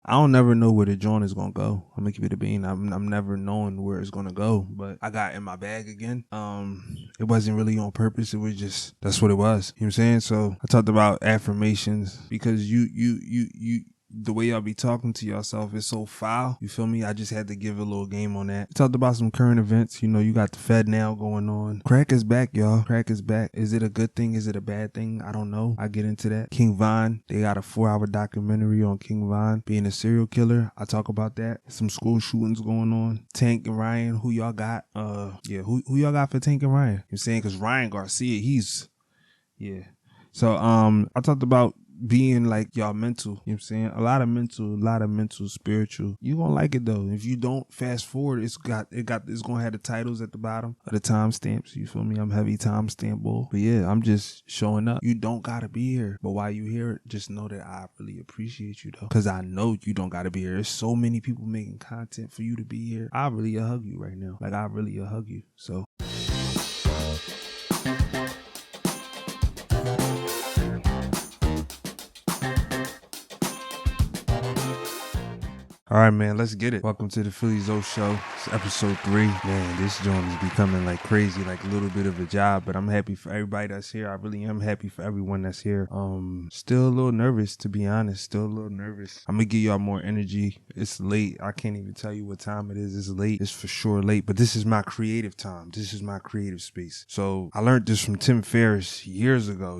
I don't never know where the joint is gonna go. I'm gonna keep it a bean. I'm never knowing where it's gonna go, but I got in my bag again. It wasn't really on purpose. It was just, that's what it was. You know what I'm saying? So I talked about affirmations because the way y'all be talking to yourself is so foul. You feel me? I just had to give a little game on that. Talked about some current events. You know, you got the Fednow going on. Crack is back, y'all. Crack is back. Is it a good thing? Is it a bad thing? I don't know. I get into that. King Von, they got a 4-hour documentary on King Von being a serial killer. I talk about that. Some school shootings going on. Tank and Ryan, who y'all got? Who y'all got for Tank and Ryan? You know what I'm saying? Because Ryan Garcia, So I talked about being like y'all mental, you know what I'm saying? A lot of mental, spiritual. You gonna like it though. If you don't, fast forward, it's gonna have the titles at the bottom of the timestamps. You feel me? I'm heavy timestamp bull. But yeah, I'm just showing up. You don't gotta be here. But while you hear it, just know that I really appreciate you though. Cause I know you don't gotta be here. There's so many people making content for you to be here. I really hug you right now. Like I really hug you. So all right, man, let's get it. Welcome to the Philly Zoe show. It's episode 3. Man, this joint is becoming like crazy, like a little bit of a job, but I'm happy for everybody that's here. I really am happy for everyone that's here. Still a little nervous, to be honest. Still a little nervous. I'm gonna give y'all more energy. It's late. I can't even tell you what time it is. It's late. It's for sure late, but this is my creative time. This is my creative space. So I learned this from Tim Ferriss years ago.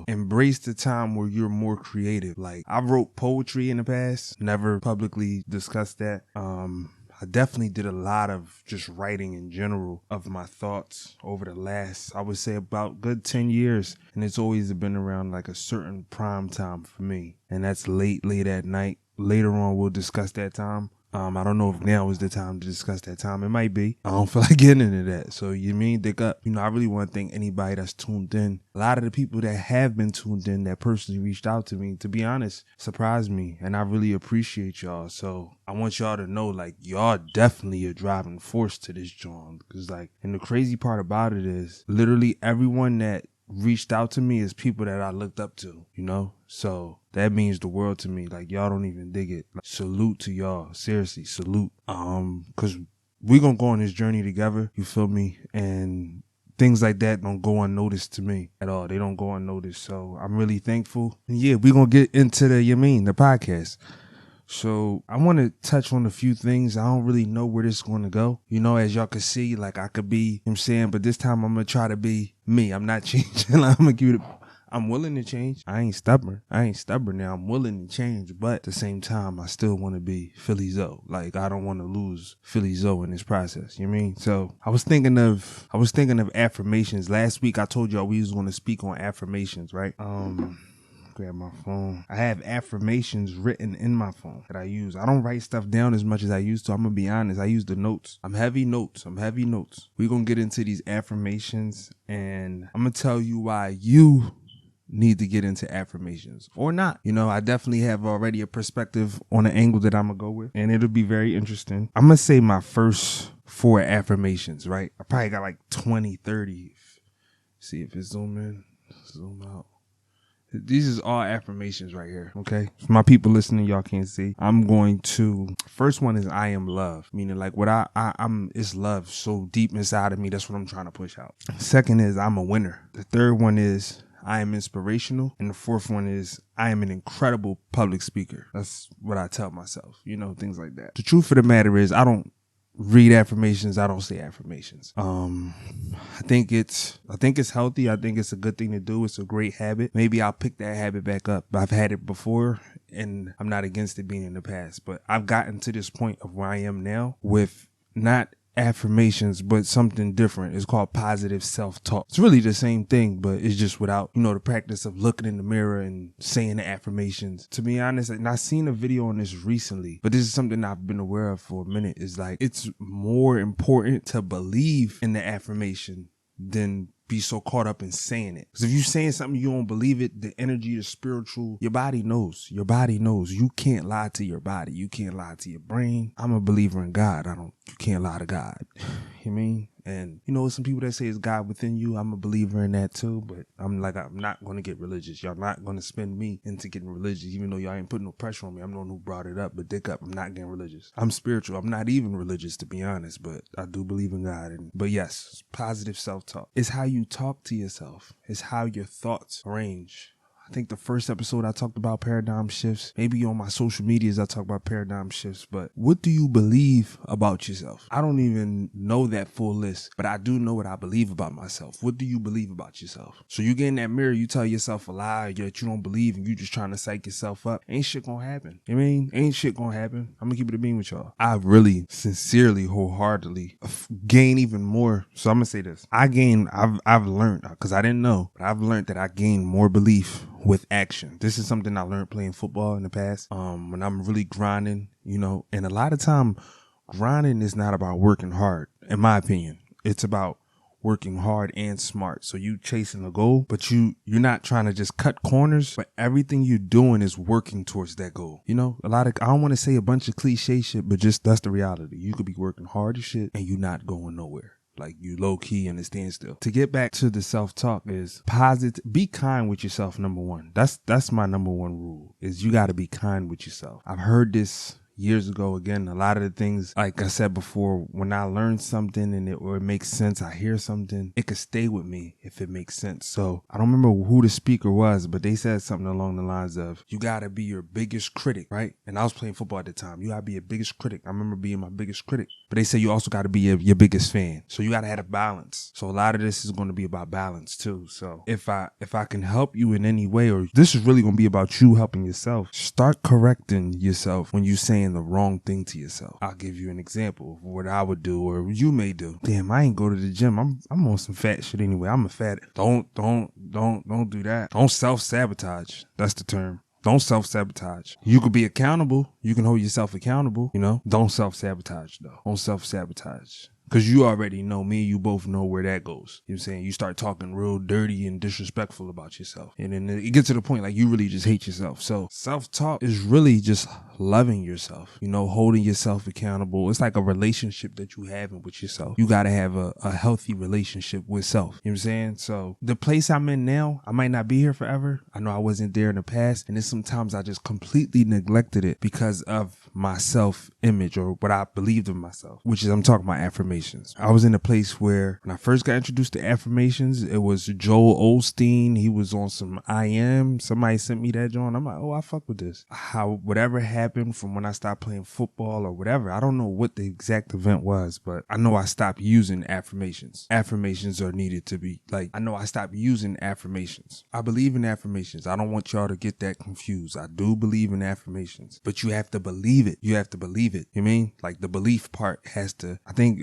Embrace the time where you're more creative. Like I wrote poetry in the past, never publicly discussed that. I definitely did a lot of just writing in general of my thoughts over the last, I would say, about good 10 years. And it's always been around like a certain prime time for me. And that's late at night. Later on, we'll discuss that time. I don't know if now is the time to discuss that time. It might be. I don't feel like getting into that. So you mean dick up. You know, I really want to thank anybody that's tuned in. A lot of the people that have been tuned in that personally reached out to me, to be honest, surprised me. And I really appreciate y'all. So I want y'all to know, like, y'all definitely a driving force to this joint. Because, like, and the crazy part about it is literally everyone that reached out to me is people that I looked up to, you know? So that means the world to me. Like, y'all don't even dig it. Like, salute to y'all. Seriously, salute. Cause we gonna go on this journey together, you feel me? And things like that don't go unnoticed to me at all. They don't go unnoticed. So I'm really thankful. And yeah, we gonna get into the podcast. So I want to touch on a few things. I don't really know where this is going to go. You know, as y'all can see, like I could be, you know what I'm saying, but this time I'm going to try to be me. I'm not changing. I'm willing to change. I ain't stubborn now. I'm willing to change, but at the same time, I still want to be Philly Zoe. Like I don't want to lose Philly Zoe in this process. You know what I mean? So I was thinking of affirmations. Last week I told y'all we was going to speak on affirmations, right? Grab my phone. I have affirmations written in my phone that I use. I don't write stuff down as much as I used to. I'm gonna be honest. I use the notes. I'm heavy notes. We're gonna get into these affirmations and I'm gonna tell you why you need to get into affirmations or not. You know, I definitely have already a perspective on the angle that I'm gonna go with, and it'll be very interesting. I'm gonna say my first 4 affirmations, right? I probably got like 20, 30. See if it's zoom in, zoom out. These is all affirmations right here, okay? For my people listening, y'all can't see. I'm going to, first one is I am love, meaning like what I'm it's love so deep inside of me. That's what I'm trying to push out. Second is I'm a winner. The third one is I am inspirational. And the fourth one is I am an incredible public speaker. That's what I tell myself, you know, things like that. The truth of the matter is I don't read affirmations. I don't say affirmations. I think it's healthy. I think it's a good thing to do. It's a great habit. Maybe I'll pick that habit back up. I've had it before and I'm not against it being in the past, but I've gotten to this point of where I am now with not affirmations, but something different. It's called positive self-talk. It's really the same thing, but it's just without, you know, the practice of looking in the mirror and saying the affirmations. To be honest, and I seen a video on this recently, but this is something I've been aware of for a minute, is like it's more important to believe in the affirmation than be so caught up in saying it. Because if you're saying something you don't believe it, the energy, the spiritual, your body knows. Your body knows. You can't lie to your body. You can't lie to your brain. I'm a believer in God. You can't lie to God. You mean? And you know, some people that say it's God within you. I'm a believer in that too, but I'm not going to get religious. Y'all not going to spin me into getting religious, even though y'all ain't putting no pressure on me. I'm the one who brought it up, but dick up, I'm not getting religious. I'm spiritual. I'm not even religious, to be honest, but I do believe in God. But yes, positive self-talk. It's how you talk to yourself. It's how your thoughts arrange. I think the first episode I talked about paradigm shifts. Maybe on my social medias I talk about paradigm shifts. But what do you believe about yourself? I don't even know that full list, but I do know what I believe about myself. What do you believe about yourself? So you get in that mirror, you tell yourself a lie that you don't believe, and you just trying to psych yourself up. Ain't shit gonna happen. You know what I mean? Ain't shit gonna happen. I'm gonna keep it a beam with y'all. I really, sincerely, wholeheartedly gain even more. So I'm gonna say this. I've learned, because I didn't know, but I've learned that I gain more belief with action. This is something I learned playing football in the past. When I'm really grinding, you know, and a lot of time grinding is not about working hard, in my opinion. It's about working hard and smart. So you chasing a goal, but you're not trying to just cut corners, but everything you're doing is working towards that goal. You know, I don't want to say a bunch of cliche shit, but just that's the reality. You could be working hard as shit and you're not going nowhere. Like you low key and a standstill. To get back to the self-talk is positive. Be kind with yourself. Number one. That's my number one rule is you got to be kind with yourself. I've heard this years ago. Again, a lot of the things, like I said before, when I learn something and it makes sense, I hear something, it could stay with me if it makes sense. So I don't remember who the speaker was, but they said something along the lines of, you got to be your biggest critic, right? And I was playing football at the time. You got to be your biggest critic. I remember being my biggest critic, but they say you also got to be your biggest fan. So you got to have a balance. So a lot of this is going to be about balance too. So if I can help you in any way, or this is really going to be about you helping yourself, start correcting yourself when you saying the wrong thing to yourself. I'll give you an example of what I would do or you may do. Damn, I ain't go to the gym. I'm on some fat shit anyway. I'm a fat. Don't do that. Don't self-sabotage. That's the term. Don't self-sabotage. You could be accountable. You can hold yourself accountable, you know? Don't self-sabotage though. Don't self-sabotage. Because you already know, me and you both know where that goes. You know what I'm saying? You start talking real dirty and disrespectful about yourself. And then it gets to the point like you really just hate yourself. So self-talk is really just loving yourself, you know, holding yourself accountable. It's like a relationship that you have with yourself. You got to have a healthy relationship with self. You know what I'm saying? So the place I'm in now, I might not be here forever. I know I wasn't there in the past. And then sometimes I just completely neglected it because of my self-image or what I believed of myself, which is I'm talking about affirmations. I was in a place where when I first got introduced to affirmations, it was Joel Osteen. He was on some I Am. Somebody sent me that joint. I'm like, oh, I fuck with this. Whatever happened from when I stopped playing football or whatever, I don't know what the exact event was, but I know I stopped using affirmations. Affirmations are needed to be I know I stopped using affirmations. I believe in affirmations. I don't want y'all to get that confused. I do believe in affirmations, but you have to believe it. You have to believe it. You mean? Like the belief part has to, I think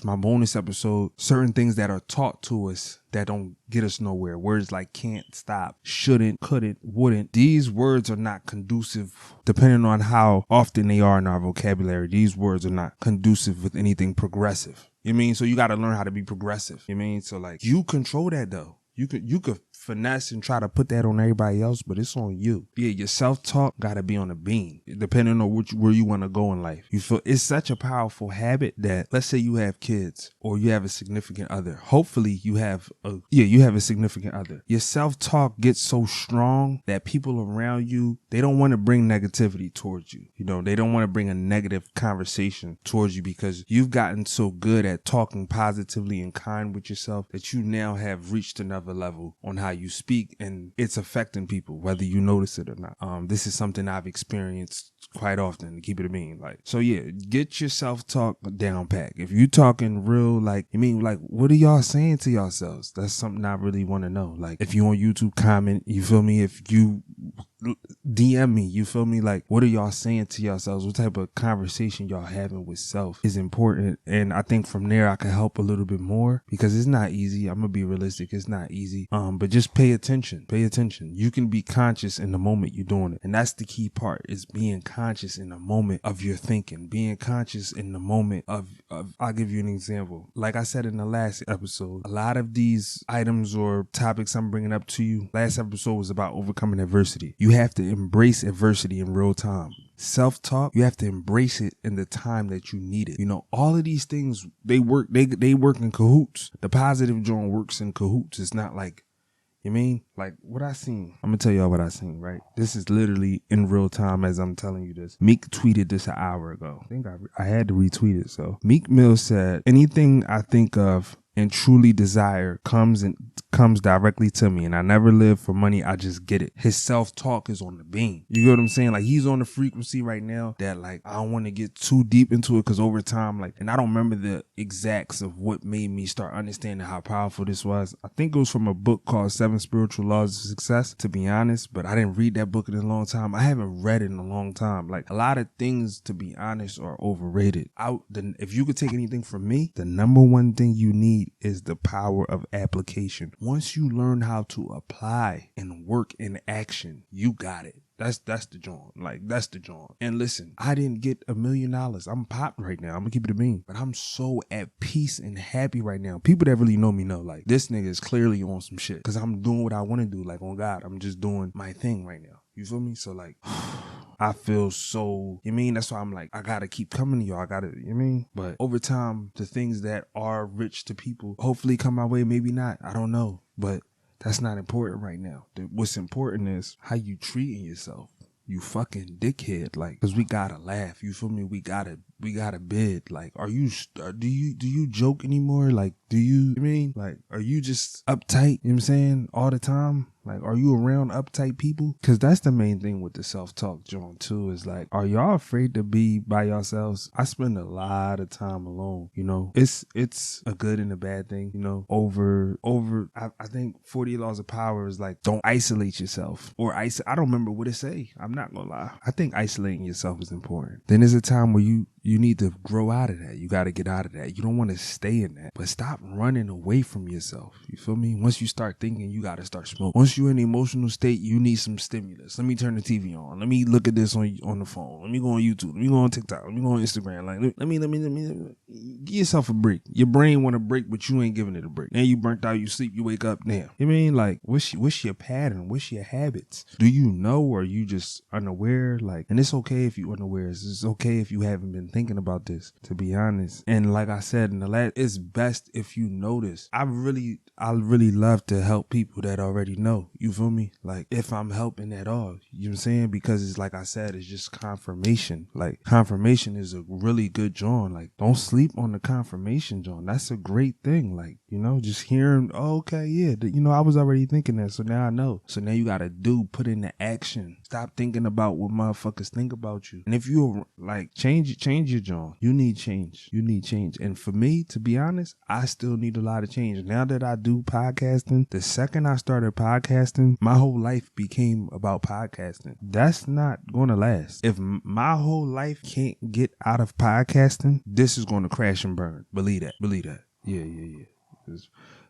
my bonus episode, certain things that are taught to us that don't get us nowhere. Words like can't, stop, shouldn't, couldn't, wouldn't. These words are not conducive, depending on how often they are in our vocabulary. These words are not conducive with anything progressive. You mean? So you got to learn how to be progressive. You mean? So you control that though. You could finesse and try to put that on everybody else, but it's on you. Yeah, your self-talk got to be on a beam, depending on where you want to go in life. You feel it's such a powerful habit that, let's say you have kids or you have a significant other. Hopefully you have a significant other. Your self-talk gets so strong that people around you, they don't want to bring negativity towards you. You know, they don't want to bring a negative conversation towards you because you've gotten so good at talking positively and kind with yourself that you now have reached another level on how you speak, and it's affecting people whether you notice it or not. This is something I've experienced quite often, to keep it a bean. So yeah, get your self-talk down pack. If you talking real, what are y'all saying to yourselves? That's something I really want to know. If you on YouTube, comment, you feel me? If you DM me, you feel me? What are y'all saying to yourselves? What type of conversation y'all having with self is important. And I think from there I can help a little bit more because it's not easy. I'm gonna be realistic. It's not easy. But just just pay attention. Pay attention. You can be conscious in the moment you're doing it. And that's the key part, is being conscious in the moment of your thinking. Being conscious in the moment of I'll give you an example. Like I said in the last episode, a lot of these items or topics I'm bringing up to you, last episode was about overcoming adversity. You have to embrace adversity in real time. Self-talk, you have to embrace it in the time that you need it. You know, all of these things, they work in cahoots. The positive joint works in cahoots. It's not like, you mean? Like what I seen. I'm gonna tell y'all what I seen, right? This is literally in real time as I'm telling you this. Meek tweeted this an hour ago. I think I had to retweet it. So Meek Mill said, anything I think of and truly desire comes directly to me, and I never live for money. I just get it. His self-talk is on the beam. You get what I'm saying? Like, he's on the frequency right now that, like, I don't want to get too deep into it, because over time, like, and I don't remember the exacts of what made me start understanding how powerful this was. I think it was from a book called 7 Spiritual Laws of Success, to be honest, but I didn't read that book in a long time. I haven't read it in a long time. Like, a lot of things, to be honest, are overrated. If you could take anything from me, the number one thing you need is the power of application. Once you learn how to apply and work in action, you got it. That's the joint. Like, that's the joint. And listen, I didn't get $1 million. I'm popped right now. I'm gonna keep it a bean. But I'm so at peace and happy right now. People that really know me know, like, this nigga is clearly on some shit, because I'm doing what I want to do. Like, on God, I'm just doing my thing right now. You feel me? So, like, I feel so, you mean? That's why I'm like, I gotta keep coming to y'all. I gotta, you mean? But over time, the things that are rich to people hopefully come my way, maybe not. I don't know. But that's not important right now. What's important is how you treating yourself. You fucking dickhead. Like, cause we gotta laugh. You feel me? We gotta bid. Like, do you joke anymore? Like, you mean? Like, are you just uptight? You know what I'm saying? All the time? Like, are you around uptight people? Because that's the main thing with the self-talk, John, too, is like, are y'all afraid to be by yourselves? I spend a lot of time alone, you know? It's a good and a bad thing, you know? I think 40 Laws of Power is like, don't isolate yourself. Or I don't remember what it say. I'm not gonna lie. I think isolating yourself is important. Then there's a time where you need to grow out of that. You got to get out of that. You don't want to stay in that. But stop running away from yourself. You feel me? Once you start thinking, you got to start smoking. Once you're in an emotional state, you need some stimulus. Let me turn the TV on. Let me look at this on the phone. Let me go on YouTube. Let me go on TikTok. Let me go on Instagram. Like, let me give yourself a break. Your brain want a break, but you ain't giving it a break. Now you burnt out. You sleep. You wake up. Damn. You mean, like, what's your pattern? What's your habits? Do you know, or are you just unaware? Like, and it's okay if you're unaware. It's okay if you haven't been thinking about this, to be honest. And like I said in the last, it's best if you notice. I really love to help people that already know. You feel me? Like, if I'm helping at all, you know what I'm saying? Because it's like I said, it's just confirmation. Like, confirmation is a really good joint. Like, don't sleep on the confirmation joint. That's a great thing. Like, you know, just hearing, oh, okay, yeah, you know, I was already thinking that, so now I know. So now you gotta put into action. Stop thinking about what motherfuckers think about you. And if you're like, change your joint. You need change. And for me, to be honest, I still need a lot of change. Now that I do podcasting, the second I started podcasting, my whole life became about podcasting. That's not gonna last. If my whole life can't get out of podcasting, this is gonna crash and burn. Believe that. Yeah.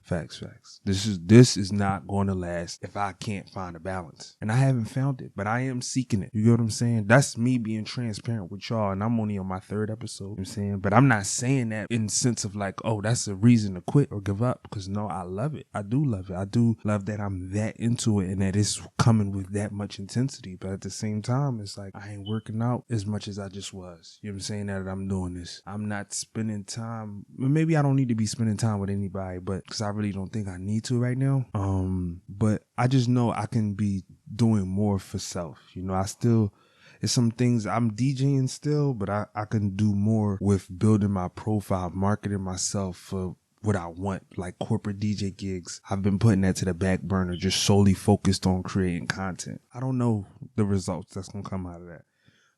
Facts. This is not going to last if I can't find a balance. And I haven't found it, but I am seeking it. You get what I'm saying? That's me being transparent with y'all, and I'm only on my 3rd episode. You know what I'm saying? But I'm not saying that in the sense of like, oh, that's a reason to quit or give up, because no, I love it. I do love it. I do love that I'm that into it and that it's coming with that much intensity. But at the same time, it's like, I ain't working out as much as I just was. You know what I'm saying? Now that I'm doing this, I'm not spending time. Maybe I don't need to be spending time with anybody, but because I really don't think I need to right now. But I just know I can be doing more for self. You know, it's some things I'm DJing still, but I can do more with building my profile, marketing myself for what I want, like corporate DJ gigs. I've been putting that to the back burner, just solely focused on creating content. I don't know the results that's going to come out of that,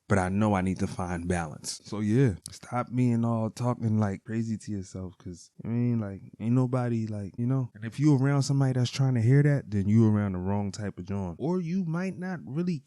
but I know I need to find balance. So yeah, stop being all talking like crazy to yourself, because I mean, like, ain't nobody, like, you know. And if you around somebody that's trying to hear that, then you around the wrong type of joint, or you might not really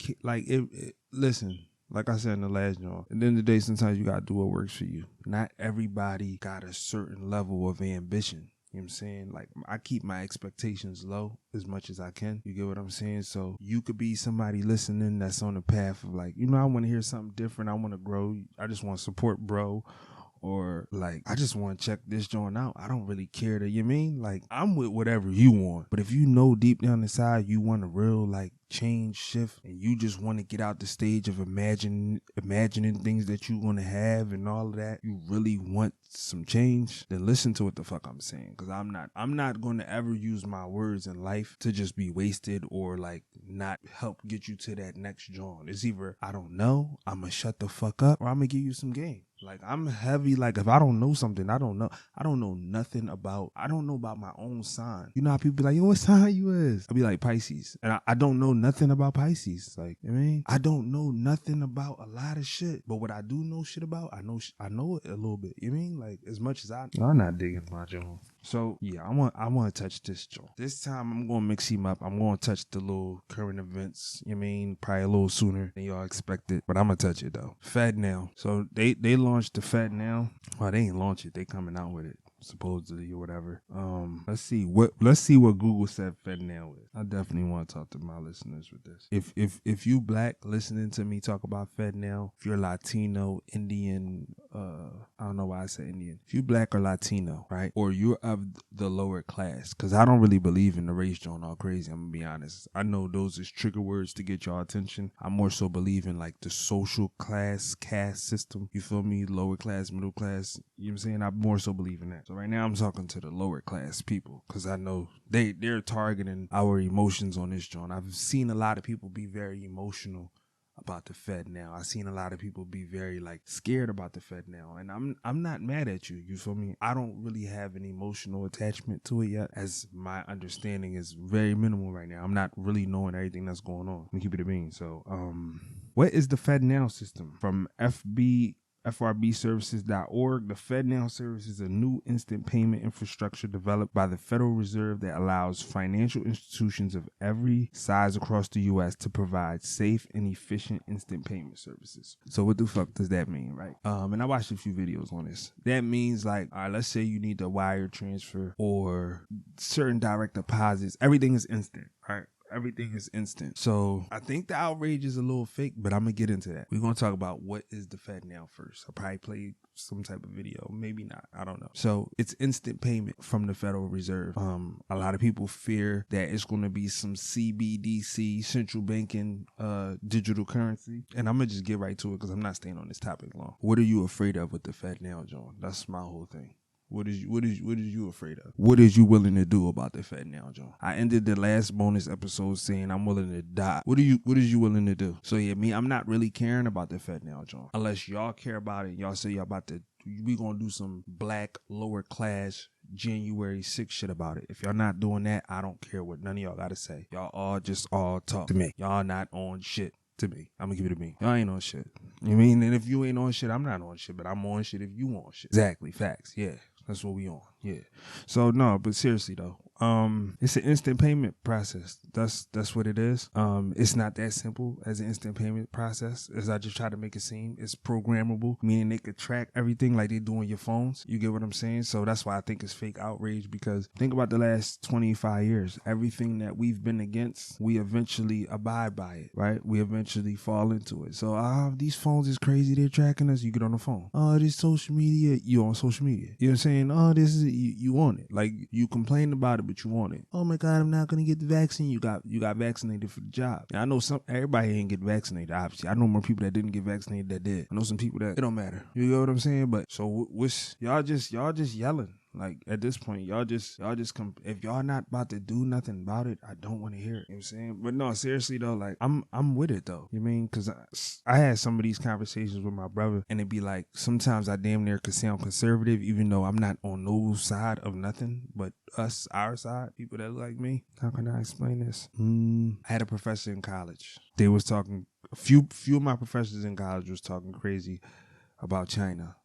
listen. Like I said in the last joint, at the end of the day, sometimes you gotta do what works for you. Not everybody got a certain level of ambition. You know what I'm saying? Like, I keep my expectations low as much as I can. You get what I'm saying? So you could be somebody listening that's on the path of like, I want to hear something different. I want to grow. I just want to support bro. Or like, I just want to check this joint out. I don't really care to, like, I'm with whatever you want. But if you know deep down inside you want a real like change, shift, and you just want to get out the stage of imagining things that you want to have and all of that, you really want some change, then listen to what the fuck I'm saying. Because I'm not going to ever use my words in life to just be wasted or like not help get you to that next joint. It's either I don't know, I'm going to shut the fuck up, or I'm going to give you some game. Like, I'm heavy. Like, if I don't know something, I don't know nothing about, I don't know about my own sign. You know how people be like, yo, what sign you is? I'll be like Pisces. And I don't know nothing about Pisces. Like, I don't know nothing about a lot of shit. But what I do know shit about, I know it a little bit. Like, as much as I'm not digging my joint. So, yeah, I want to touch this joint. This time, I'm going to mix him up. I'm going to touch the little current events. Probably a little sooner than y'all expected. But I'm going to touch it, though. Fednow. So, they launched the Fednow. Well, they ain't launched it. They coming out with it, supposedly, or whatever. Let's see what Google said Fednow is. I definitely want to talk to my listeners with this. If you black listening to me talk about Fednow, if you're Latino, Indian, I don't know why I said Indian. If you black or Latino, right, or you're of the lower class, because I don't really believe in the race joint all crazy. I'm gonna be honest. I know those is trigger words to get your attention. I more so believe in like the social class caste system. You feel me? Lower class, middle class. You know what I'm saying? I more so believe in that. So right now I'm talking to the lower class people because I know they're targeting our emotions on this joint. I've seen a lot of people be very emotional about the Fednow. I've seen a lot of people be very like scared about the Fednow, and I'm not mad at you. You feel me? I don't really have an emotional attachment to it yet, as my understanding is very minimal right now. I'm not really knowing everything that's going on. Let me keep it a bean. So, what is the Fednow system? From FRBservices.org, the Fednow service is a new instant payment infrastructure developed by the Federal Reserve that allows financial institutions of every size across the U.S. to provide safe and efficient instant payment services. So what the fuck does that mean, right? And I watched a few videos on this. That means like, all right, let's say you need a wire transfer or certain direct deposits. Everything is instant, right? Everything is instant. So I think the outrage is a little fake, but I'm going to get into that. We're going to talk about what is the Fednow first. I'll probably play some type of video. Maybe not. I don't know. So it's instant payment from the Federal Reserve. A lot of people fear that it's going to be some CBDC, central banking digital currency. And I'm going to just get right to it because I'm not staying on this topic long. What are you afraid of with the Fednow, John? That's my whole thing. What is you afraid of? What is you willing to do about the Fednow, John? I ended the last bonus episode saying I'm willing to die. What is you willing to do? So yeah, I'm not really caring about the Fednow, John. Unless y'all care about it, y'all say y'all about to, we gonna do some black lower class January 6th shit about it. If y'all not doing that, I don't care what none of y'all gotta say. Y'all all talk to me. Y'all not on shit. To me, I'm gonna give it to me. Y'all ain't on shit. You mean? And if you ain't on shit, I'm not on shit, but I'm on shit if you on shit. Exactly. Facts. Yeah. That's what we on. Yeah. So no, but seriously though, it's an instant payment process. That's what it is. It's not that simple as an instant payment process, as I just try to make it seem. It's programmable, meaning they could track everything like they do on your phones. You get what I'm saying? So that's why I think it's fake outrage, because think about the last 25 years. Everything that we've been against, we eventually abide by it, right? We eventually fall into it. So these phones is crazy. They're tracking us. You get on the phone. This social media, you on social media. You know what I'm saying? This is you want it. Like, you complain about it, but you want it. Oh my God, I'm not gonna get the vaccine. You got vaccinated for the job. And I know everybody ain't get vaccinated, obviously. I know more people that didn't get vaccinated that did. I know some people that it don't matter. You know what I'm saying? But so y'all just yelling. Like, at this point, y'all just if y'all not about to do nothing about it, I don't want to hear it. You know what I'm saying? But no, seriously though, like, I'm with it though. You mean? Cause I had some of these conversations with my brother, and it'd be like, sometimes I damn near could sound conservative, even though I'm not on no side of nothing, but our side, people that look like me. How can I explain this? I had a professor in college. They was talking, a few of my professors in college was talking crazy about China.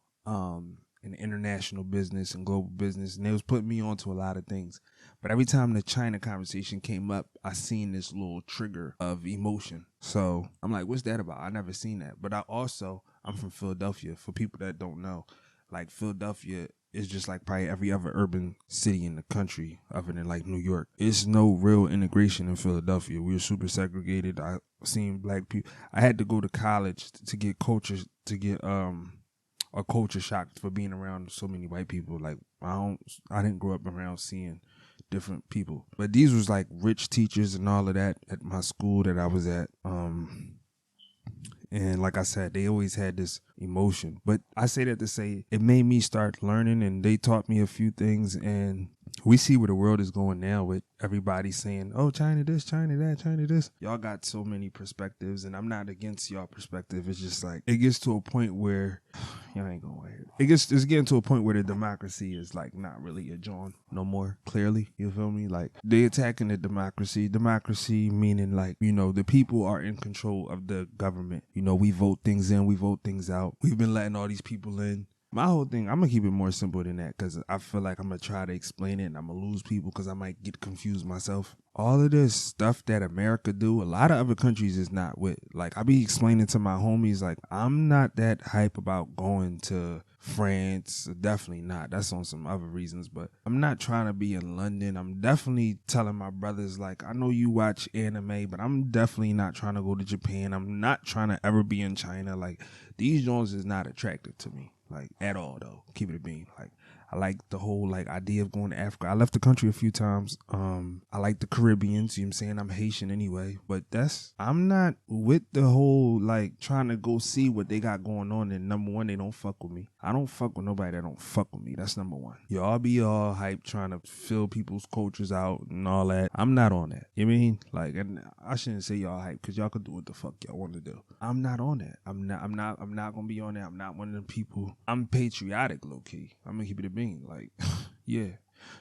And international business and global business, and they was putting me onto a lot of things. But every time the China conversation came up, I seen this little trigger of emotion. So I'm like, what's that about? I never seen that. But I'm from Philadelphia. For people that don't know, like, Philadelphia it's just like probably every other urban city in the country other than like New York. It's no real integration in Philadelphia. We were super segregated. I seen black people. I had to go to college to get culture, to get a culture shock for being around so many white people. Like I didn't grow up around seeing different people. But these was like rich teachers and all of that at my school that I was at. And like I said, they always had this emotion. But I say that to say it made me start learning, and they taught me a few things. And we see where the world is going now with everybody saying, oh, China this, China that, China this. Y'all got so many perspectives, and I'm not against y'all perspective. It's just like it gets to a point where y'all ain't going to it's getting to a point where the democracy is like not really a John no more, clearly. You feel me? Like they attacking the democracy. Democracy meaning like, you know, the people are in control of the government. You know, we vote things in, we vote things out. We've been letting all these people in. My whole thing, I'm going to keep it more simple than that because I feel like I'm going to try to explain it and I'm going to lose people because I might get confused myself. All of this stuff that America do, a lot of other countries is not with. Like, I be explaining to my homies, like, I'm not that hype about going to France. Definitely not. That's on some other reasons, but I'm not trying to be in London. I'm definitely telling my brothers, like, I know you watch anime, but I'm definitely not trying to go to Japan. I'm not trying to ever be in China. Like, these joints is not attractive to me. Like, at all, though. Keep it a bean. Like, I like the whole, like, idea of going to Africa. I left the country a few times. I like the Caribbean, so you know what I'm saying? I'm Haitian anyway. But I'm not with the whole, like, trying to go see what they got going on. And number one, they don't fuck with me. I don't fuck with nobody that don't fuck with me. That's number one. Y'all be all hype trying to fill people's cultures out and all that. I'm not on that. You know what I mean? Like, and I shouldn't say y'all hype because y'all could do what the fuck y'all want to do. I'm not on that. I'm not going to be on that. I'm not one of them people. I'm patriotic, low-key. I'm going to keep it a bean. Like, yeah.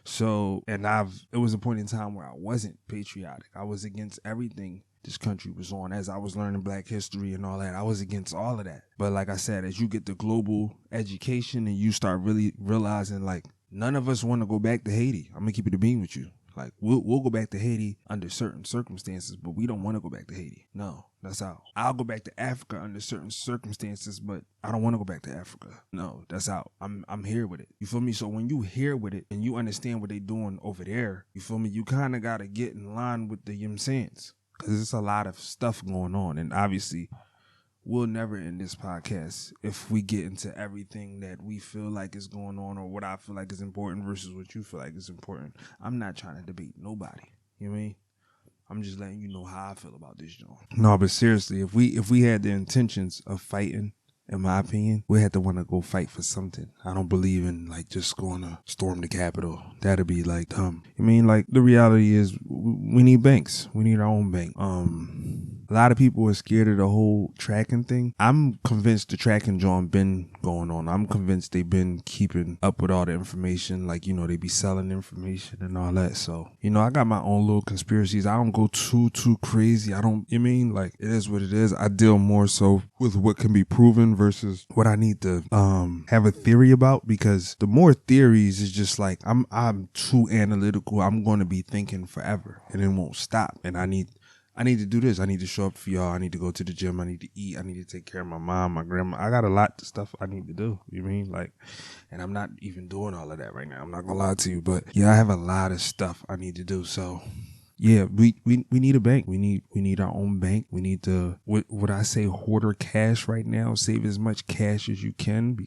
So, and it was a point in time where I wasn't patriotic. I was against everything this country was on. As I was learning black history and all that, I was against all of that. But like I said, as you get the global education and you start really realizing, like, none of us want to go back to Haiti. I'm going to keep it a bean with you. Like, we'll go back to Haiti under certain circumstances, but we don't want to go back to Haiti. No, that's out. I'll go back to Africa under certain circumstances, but I don't want to go back to Africa. No, that's out. I'm here with it. You feel me? So when you here with it and you understand what they doing over there, you feel me? You kind of got to get in line with the, you know what I'm saying? Because there's a lot of stuff going on. And obviously, we'll never end this podcast if we get into everything that we feel like is going on or what I feel like is important versus what you feel like is important. I'm not trying to debate nobody. You know what I mean? I'm just letting you know how I feel about this joint. No, but seriously, if we had the intentions of fighting, in my opinion, we had to want to go fight for something. I don't believe in like just going to storm the Capitol. That'd be like dumb. I mean, like the reality is we need banks. We need our own bank. A lot of people are scared of the whole tracking thing. I'm convinced the tracking joint been going on. I'm convinced they've been keeping up with all the information. Like, you know, they be selling information and all that. So, you know, I got my own little conspiracies. I don't go too crazy. I don't, you mean, like, it is what it is. I deal more so with what can be proven versus what I need to have a theory about, because the more theories is just like, I'm too analytical. I'm going to be thinking forever and it won't stop. And I need to do this. I need to show up for y'all. I need to go to the gym. I need to eat. I need to take care of my mom, my grandma. I got a lot of stuff I need to do. You mean? Like, and I'm not even doing all of that right now. I'm not going to lie to you, but yeah, I have a lot of stuff I need to do. So yeah, we need a bank. We need our own bank. We need to, what I say, hoarder cash right now. Save as much cash as you can,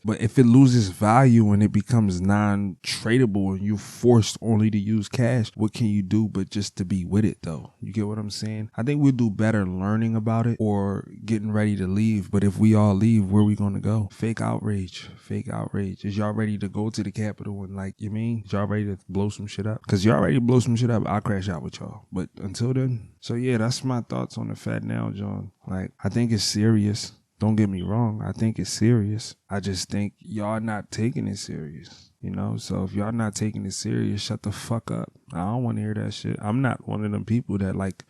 but if it loses value and it becomes non-tradable and you're forced only to use cash, what can you do but just to be with it though? You get what I'm saying? I think we'll do better learning about it or getting ready to leave. But if we all leave, where are we going to go? Fake outrage. Is y'all ready to go to the Capitol and like, you mean? Is y'all ready to blow some shit up? Because y'all ready to blow some shit up, I'll crash out with y'all. But until then, so yeah, that's my thoughts on the Fednow, John. Like, I think it's serious. Don't get me wrong. I think it's serious. I just think y'all not taking it serious. You know, so if y'all not taking it serious, shut the fuck up. I don't want to hear that shit. I'm not one of them people that like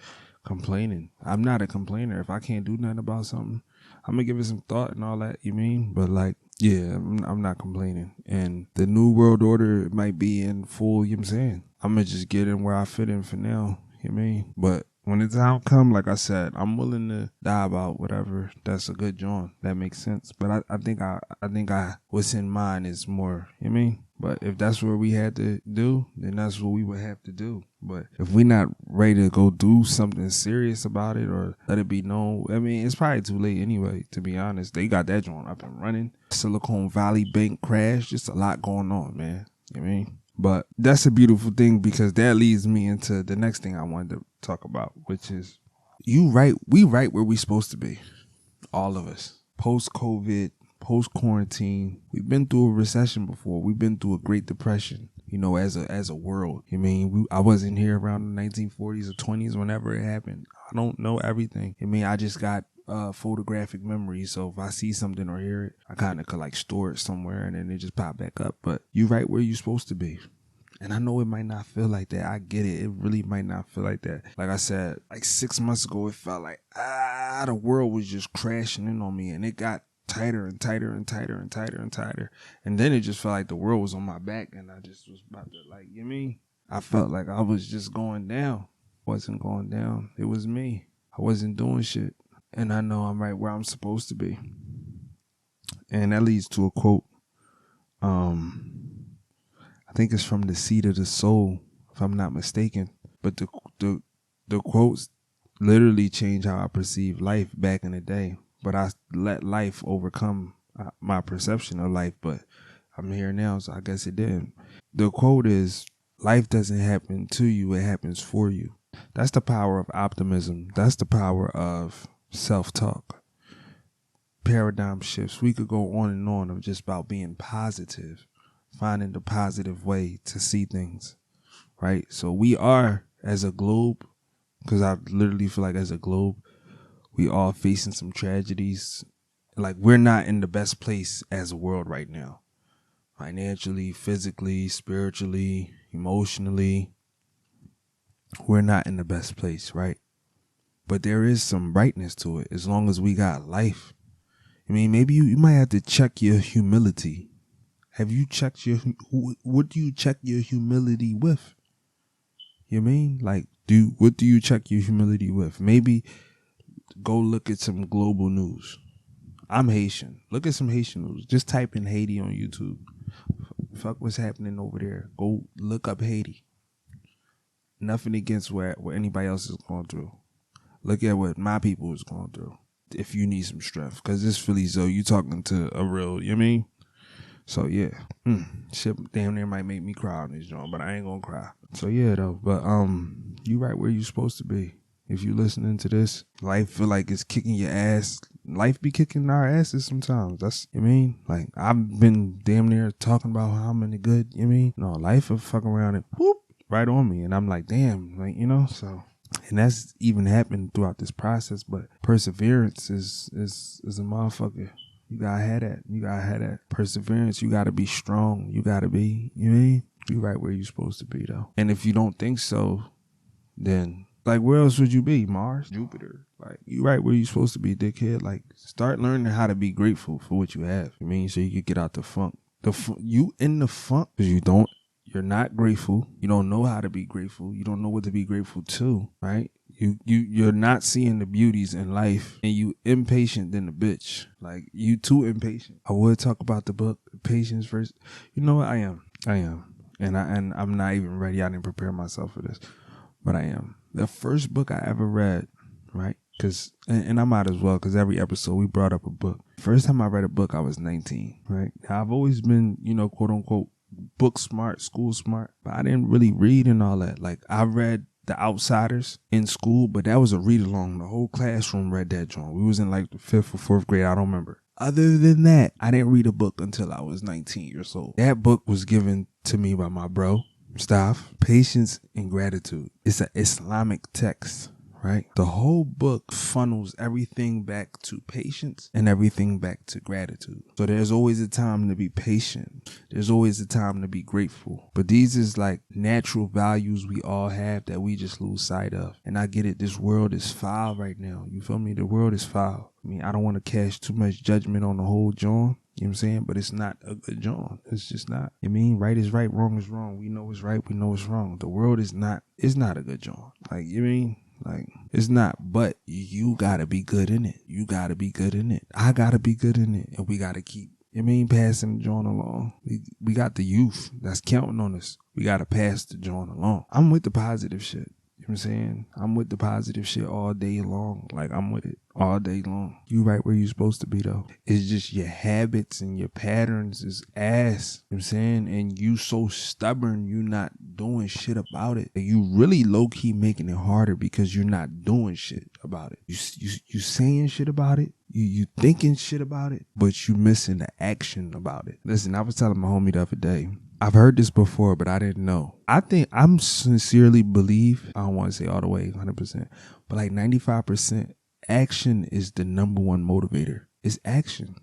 complaining. I'm not a complainer. If I can't do nothing about something, I'm gonna give it some thought and all that, you mean? But like, yeah, I'm not complaining. And the new world order might be in full, you know what I'm saying? I'm gonna just get in where I fit in for now, you know what I mean? But when the time come, like I said, I'm willing to die about whatever. That's a good joint. That makes sense. But I think what's in mind is more, you know what I mean? But if that's what we had to do, then that's what we would have to do. But if we're not ready to go do something serious about it or let it be known, I mean, it's probably too late anyway, to be honest. They got that joint up and running. Silicon Valley Bank crash, just a lot going on, man. You know what I mean? But that's a beautiful thing, because that leads me into the next thing I wanted to talk about, which is we right where we supposed to be. All of us. Post-COVID, post-quarantine. We've been through a recession before. We've been through a Great Depression, you know, as a world. I mean, I wasn't here around the 1940s or 20s whenever it happened. I don't know everything. I mean, I just got photographic memory, so if I see something or hear it, I kind of could like store it somewhere and then it just pop back up. But you right where you're supposed to be. And I know it might not feel like that. I get it. It really might not feel like that. Like I said, like 6 months ago, it felt like, the world was just crashing in on me, and it got tighter and tighter and tighter and tighter and tighter. And then it just felt like the world was on my back, and I just was about to, like, you know what I mean? I felt like I was just going down. I wasn't going down. It was me. I wasn't doing shit. And I know I'm right where I'm supposed to be. And that leads to a quote. I think it's from The Seed of the Soul, if I'm not mistaken. But the quotes literally changed how I perceived life back in the day. But I let life overcome my perception of life. But I'm here now, so I guess it didn't. The quote is, life doesn't happen to you, it happens for you. That's the power of optimism. That's the power of self-talk. Paradigm shifts. We could go on and on of just about being positive, finding the positive way to see things, right? So we are, as a globe, because I literally feel like as a globe, we all facing some tragedies. Like, we're not in the best place as a world right now. Financially, physically, spiritually, emotionally. We're not in the best place, right? But there is some brightness to it as long as we got life. I mean, maybe you might have to check your humility. Have you checked what do you check your humility with? You mean? Like, what do you check your humility with? Maybe go look at some global news. I'm Haitian. Look at some Haitian news. Just type in Haiti on YouTube. Fuck what's happening over there. Go look up Haiti. Nothing against what anybody else is going through. Look at what my people is going through. If you need some strength. Because this Philly Zoe, you talking to a real, you know what I mean? So yeah. Shit damn near might make me cry on this joint, but I ain't gonna cry. So yeah though. But you right where you supposed to be. If you listening to this, life feel like it's kicking your ass. Life be kicking our asses sometimes. That's, you know what I mean? Like, I've been damn near talking about how I'm in the good, you know what I mean? No, life will fuck around and whoop, right on me. And I'm like, damn, like, you know, so. And that's even happened throughout this process. But perseverance is a motherfucker. You gotta have that. You gotta have that perseverance. You gotta be strong. You gotta be, you know what I mean? You right where you supposed to be though. And if you don't think so, then like, where else would you be? Mars? Jupiter? Like, you right where you supposed to be, dickhead. Like, start learning how to be grateful for what you have. I mean, so you can get out the funk. You in the funk because you're not grateful. You don't know how to be grateful. You don't know what to be grateful to, right? You're not seeing the beauties in life, and you impatient than a bitch. Like, you too impatient. I would talk about the book Patience first. You know what? I am. And I'm not even ready. I didn't prepare myself for this, but I am. The first book I ever read, right? And I might as well, because every episode we brought up a book. First time I read a book, I was 19, right? Now, I've always been, you know, quote unquote, book smart, school smart, but I didn't really read and all that. Like, I read The Outsiders in school, but that was a read along. The whole classroom read that joint. We was in like the 5th or 4th grade. I don't remember. Other than that, I didn't read a book until I was 19 years old. That book was given to me by my bro, Staff. Patience and Gratitude. It's an Islamic text, right? The whole book funnels everything back to patience and everything back to gratitude. So there's always a time to be patient. There's always a time to be grateful. But these is like natural values we all have that we just lose sight of. And I get it. This world is foul right now. You feel me? The world is foul. I mean, I don't want to cast too much judgment on the whole John. You know what I'm saying? But it's not a good John. It's just not. I mean, right is right, wrong is wrong. We know it's right, we know it's wrong. The world is not, it's not a good John. Like, you know what I mean? Like, it's not, but you gotta be good in it. You gotta be good in it. I gotta be good in it. And we gotta keep, passing the joint along. We got the youth that's counting on us. We gotta pass the joint along. I'm with the positive shit. You know what I'm saying? I'm with the positive shit all day long. Like, I'm with it all day long. You right where you supposed to be, though. It's just your habits and your patterns is ass. You know what I'm saying? And you so stubborn, you not doing shit about it. And you really low-key making it harder because you're not doing shit about it. You saying shit about it. You thinking shit about it, but you missing the action about it. Listen, I was telling my homie the other day, I've heard this before, but I didn't know. I'm sincerely believe, I don't want to say all the way 100%, but like 95%, action is the number one motivator. It's action.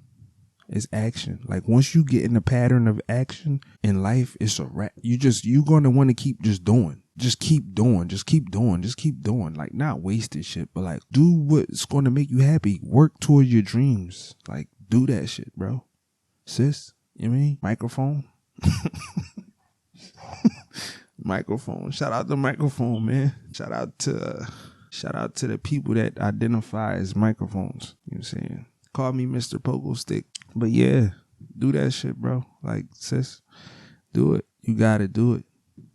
It's action. Like, once you get in the pattern of action in life, it's a wrap. You're going to want to keep just doing. Just keep doing. Just keep doing. Just keep doing. Like, not wasted shit, but like, do what's going to make you happy. Work towards your dreams. Like, do that shit, bro. Sis, you know what I mean? Microphone. Microphone. Shout out to microphone, man. Shout out to the people that identify as microphones. You know what I'm saying? Call me Mr. Pogo Stick. But yeah, do that shit, bro. Like, sis, do it. You gotta do it.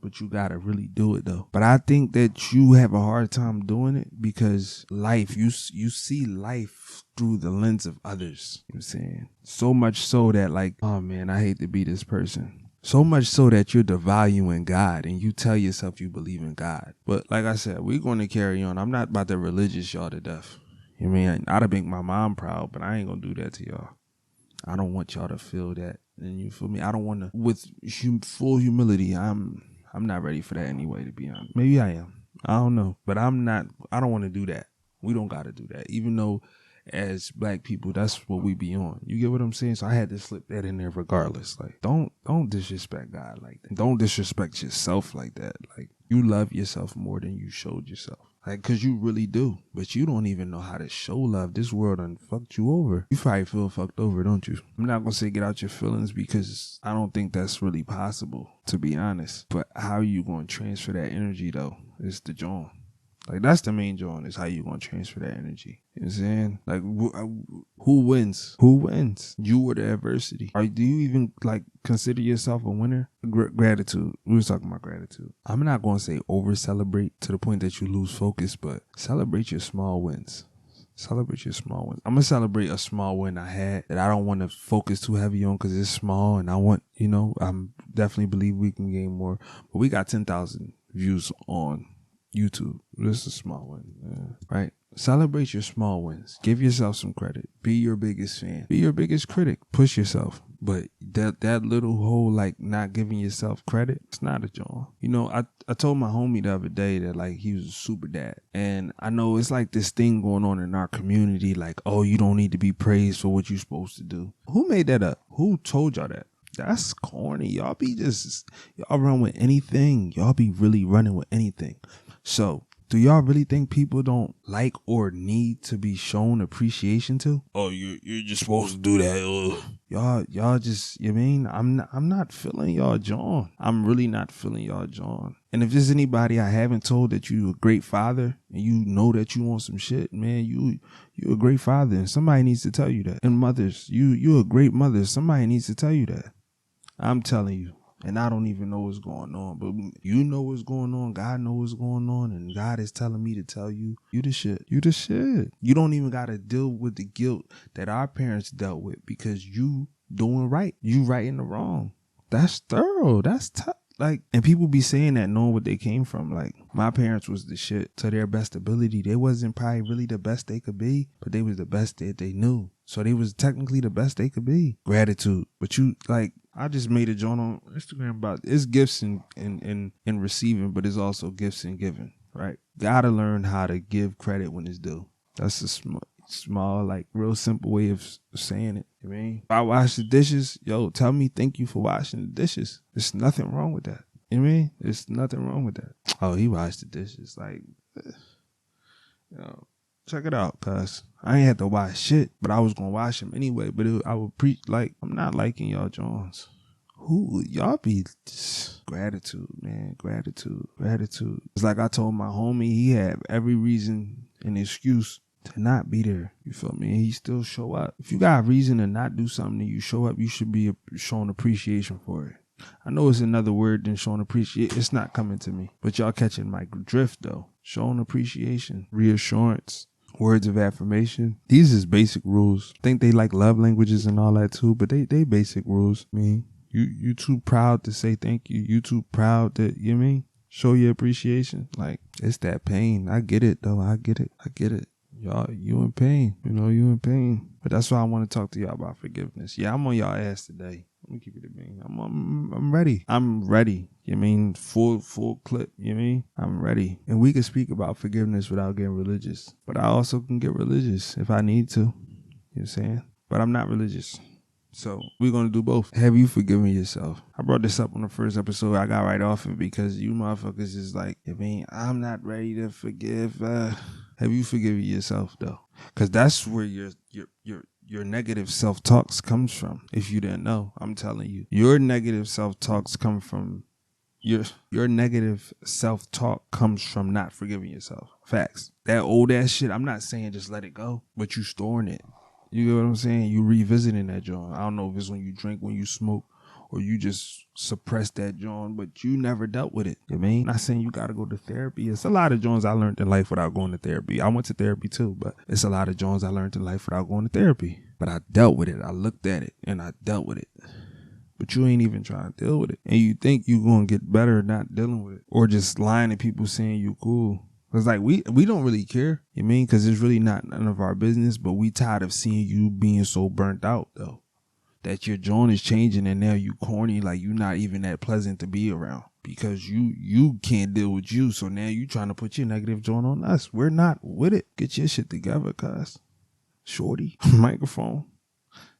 But you gotta really do it, though. But I think that you have a hard time doing it because life, you see life through the lens of others. You know what I'm saying? So much so that, like, oh man, I hate to be this person. So much so that you're devaluing God and you tell yourself you believe in God. But like I said, we're going to carry on. I'm not about to religious y'all to death. You know what I mean? I'd make my mom proud, but I ain't going to do that to y'all. I don't want y'all to feel that. And you feel me? I don't want to, with full humility, I'm not ready for that anyway, to be honest. Maybe I am. I don't know. But I don't want to do that. We don't got to do that. Even though as black people, that's what we be on. You get what I'm saying? So I had to slip that in there regardless. Like, don't disrespect God like that. Don't disrespect yourself like that. Like, you love yourself more than you showed yourself. Like, cause you really do. But you don't even know how to show love. This world done fucked you over. You probably feel fucked over, don't you? I'm not gonna say get out your feelings because I don't think that's really possible, to be honest. But how you gonna transfer that energy though? Is the joint. Like, that's the main joint, is how you gonna transfer that energy. You know what I'm saying? Like, who wins? Who wins? You or the adversity? Or do you even, like, consider yourself a winner? Gratitude. We was talking about gratitude. I'm not gonna say over-celebrate to the point that you lose focus, but celebrate your small wins. Celebrate your small wins. I'm gonna celebrate a small win I had that I don't want to focus too heavy on because it's small, and I want, I'm definitely believe we can gain more. But we got 10,000 views on YouTube. This is a small one, right? Celebrate your small wins. Give yourself some credit. Be your biggest fan. Be your biggest critic. Push yourself. But that little whole, like, not giving yourself credit, it's not a job. I told my homie the other day that, like, he was a super dad. And I know it's like this thing going on in our community, like, oh, you don't need to be praised for what you're supposed to do. Who made that up? Who told y'all that? That's corny. Y'all run with anything. Y'all be really running with anything. So, do y'all really think people don't like or need to be shown appreciation to? Oh, you're just supposed to do that. Y'all just, you mean? I'm not feeling y'all John. I'm really not feeling y'all John. And if there's anybody I haven't told that you a great father and you know that you want some shit, man, you a great father and somebody needs to tell you that. And mothers, you a great mother. Somebody needs to tell you that. I'm telling you. And I don't even know what's going on, but you know what's going on. God knows what's going on, and God is telling me to tell you, you the shit. You the shit. You don't even got to deal with the guilt that our parents dealt with because you doing right. You righting the wrong. That's thorough. That's tough. Like, and people be saying that knowing what they came from. Like, my parents was the shit to their best ability. They wasn't probably really the best they could be, but they was the best that they knew. So they was technically the best they could be. Gratitude. But you, like, I just made a joint on Instagram about it's gifts and receiving, but it's also gifts and giving, right? Gotta learn how to give credit when it's due. That's a small, like, real simple way of saying it. You know what I mean? If I wash the dishes, tell me thank you for washing the dishes. There's nothing wrong with that. You know what I mean? There's nothing wrong with that. Oh, he washed the dishes. Like, check it out, cuz I ain't had to wash shit, but I was gonna wash them anyway. But I would I'm not liking y'all Jones. who y'all be gratitude, man. Gratitude. It's like I told my homie, he had every reason and excuse to not be there. You feel me? And he still show up. If you got a reason to not do something and you show up, you should be showing appreciation for it. I know it's another word than showing appreciation. It's not coming to me. But y'all catching my drift though. Showing appreciation, reassurance, words of affirmation. These is basic rules. I think they like love languages and all that too, but they basic rules. I mean, you too proud to say thank you. You too proud to, you know what I mean? Show your appreciation. Like, it's that pain. I get it though. I get it. Y'all, you in pain. You know, you in pain. But that's why I want to talk to y'all about forgiveness. Yeah, I'm on y'all ass today. Let me keep it a bean. I'm ready. I'm ready. You know what I mean? Full clip. You know what I mean? I'm ready. And we can speak about forgiveness without getting religious. But I also can get religious if I need to. You know what I'm saying? But I'm not religious. So we're going to do both. Have you forgiven yourself? I brought this up on the first episode. I got right off it because you motherfuckers is like, I mean, I'm not ready to forgive. Have you forgiven yourself though? Because that's where your negative self-talks comes from. If you didn't know, I'm telling you, your negative self-talks come from your negative self-talk comes from not forgiving yourself. Facts. That old ass shit. I'm not saying just let it go, but you storing it. You get what I'm saying? You revisiting that joint. I don't know if it's when you drink, when you smoke, or you just suppress that joint, but you never dealt with it. You know what I mean? Not saying you got to go to therapy. It's a lot of joints I learned in life without going to therapy. I went to therapy too, but it's a lot of joints I learned in life without going to therapy. But I dealt with it. I looked at it and I dealt with it. But you ain't even trying to deal with it. And you think you going to get better not dealing with it. Or just lying to people saying you cool. It's like we don't really care, you mean? Because it's really not none of our business, but we tired of seeing you being so burnt out, though. That your joint is changing and now you corny, like you not even that pleasant to be around. Because you can't deal with you, so now you trying to put your negative joint on us. We're not with it. Get your shit together, cuz. Shorty. Microphone.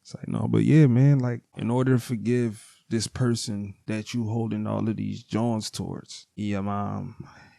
It's like, no, but yeah, man, like, in order to forgive this person that you holding all of these joints towards, your mom,